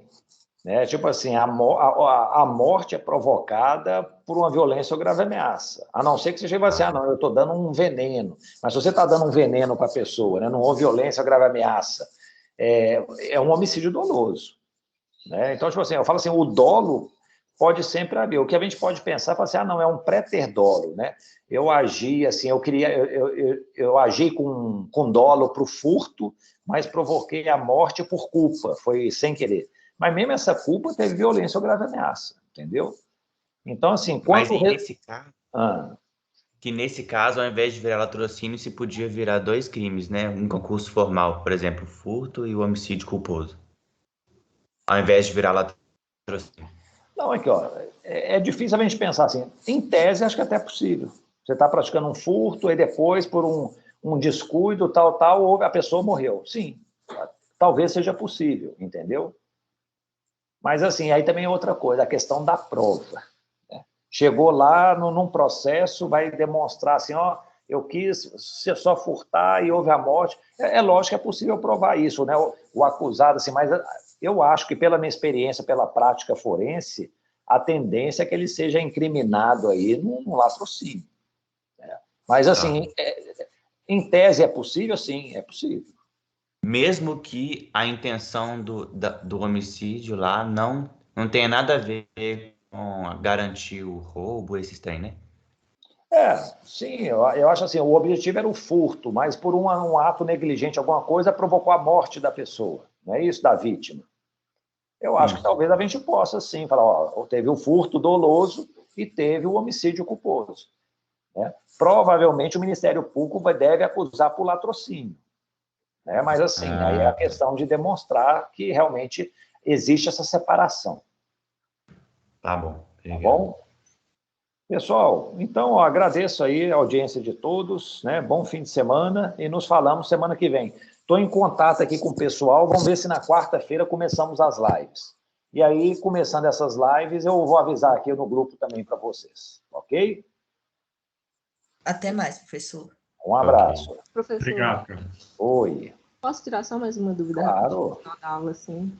Né? Tipo assim, a morte é provocada por uma violência ou grave ameaça. A não ser que você chegue assim, não, eu estou dando um veneno. Mas se você está dando um veneno para a pessoa, né? Não houve violência ou grave ameaça, é um homicídio doloso. Né? Então, tipo assim, eu falo assim, o dolo pode sempre haver. O que a gente pode pensar, falar assim, não, é um pré-ter dolo, né? Eu agi assim, eu agi com dolo para o furto, mas provoquei a morte por culpa, foi sem querer. Mas mesmo essa culpa teve violência ou grave ameaça, entendeu? Então, assim, quanto... nesse caso, ao invés de virar latrocínio, se podia virar 2 crimes, né? Um concurso formal, por exemplo, furto e o homicídio culposo. Ao invés de virar latrocínio. Não, aqui, ó, é difícil a gente pensar assim. Em tese, acho que até é possível. Você está praticando um furto e depois, por um descuido, tal, a pessoa morreu. Sim, talvez seja possível, entendeu? Mas, assim, aí também é outra coisa, a questão da prova. Né? Chegou lá num processo, vai demonstrar assim, ó, eu quis só furtar e houve a morte. É lógico que é possível provar isso, né? O acusado, assim, mas eu acho que, pela minha experiência, pela prática forense, a tendência é que ele seja incriminado aí num latrocínio. Né? Mas, assim, em tese é possível? Sim, é possível. Mesmo que a intenção do homicídio lá não tenha nada a ver com garantir o roubo, esses trem, né? Sim, eu acho assim, o objetivo era o furto, mas por um ato negligente, alguma coisa, provocou a morte da pessoa, não é isso, da vítima. Eu acho que talvez a gente possa, sim, falar, ó, teve o furto doloso e teve o homicídio culposo. Né? Provavelmente o Ministério Público deve acusar por latrocínio. Né? Mas, assim, aí é a questão de demonstrar que realmente existe essa separação. Tá bom. Tá bom? Pessoal, então, agradeço aí a audiência de todos, né? Bom fim de semana e nos falamos semana que vem. Estou em contato aqui com o pessoal, vamos ver se na quarta-feira começamos as lives. E aí, começando essas lives, eu vou avisar aqui no grupo também para vocês, ok? Até mais, professor. Um abraço. Professor. Obrigado, cara. Oi. Posso tirar só mais uma dúvida? Claro. Na aula, assim.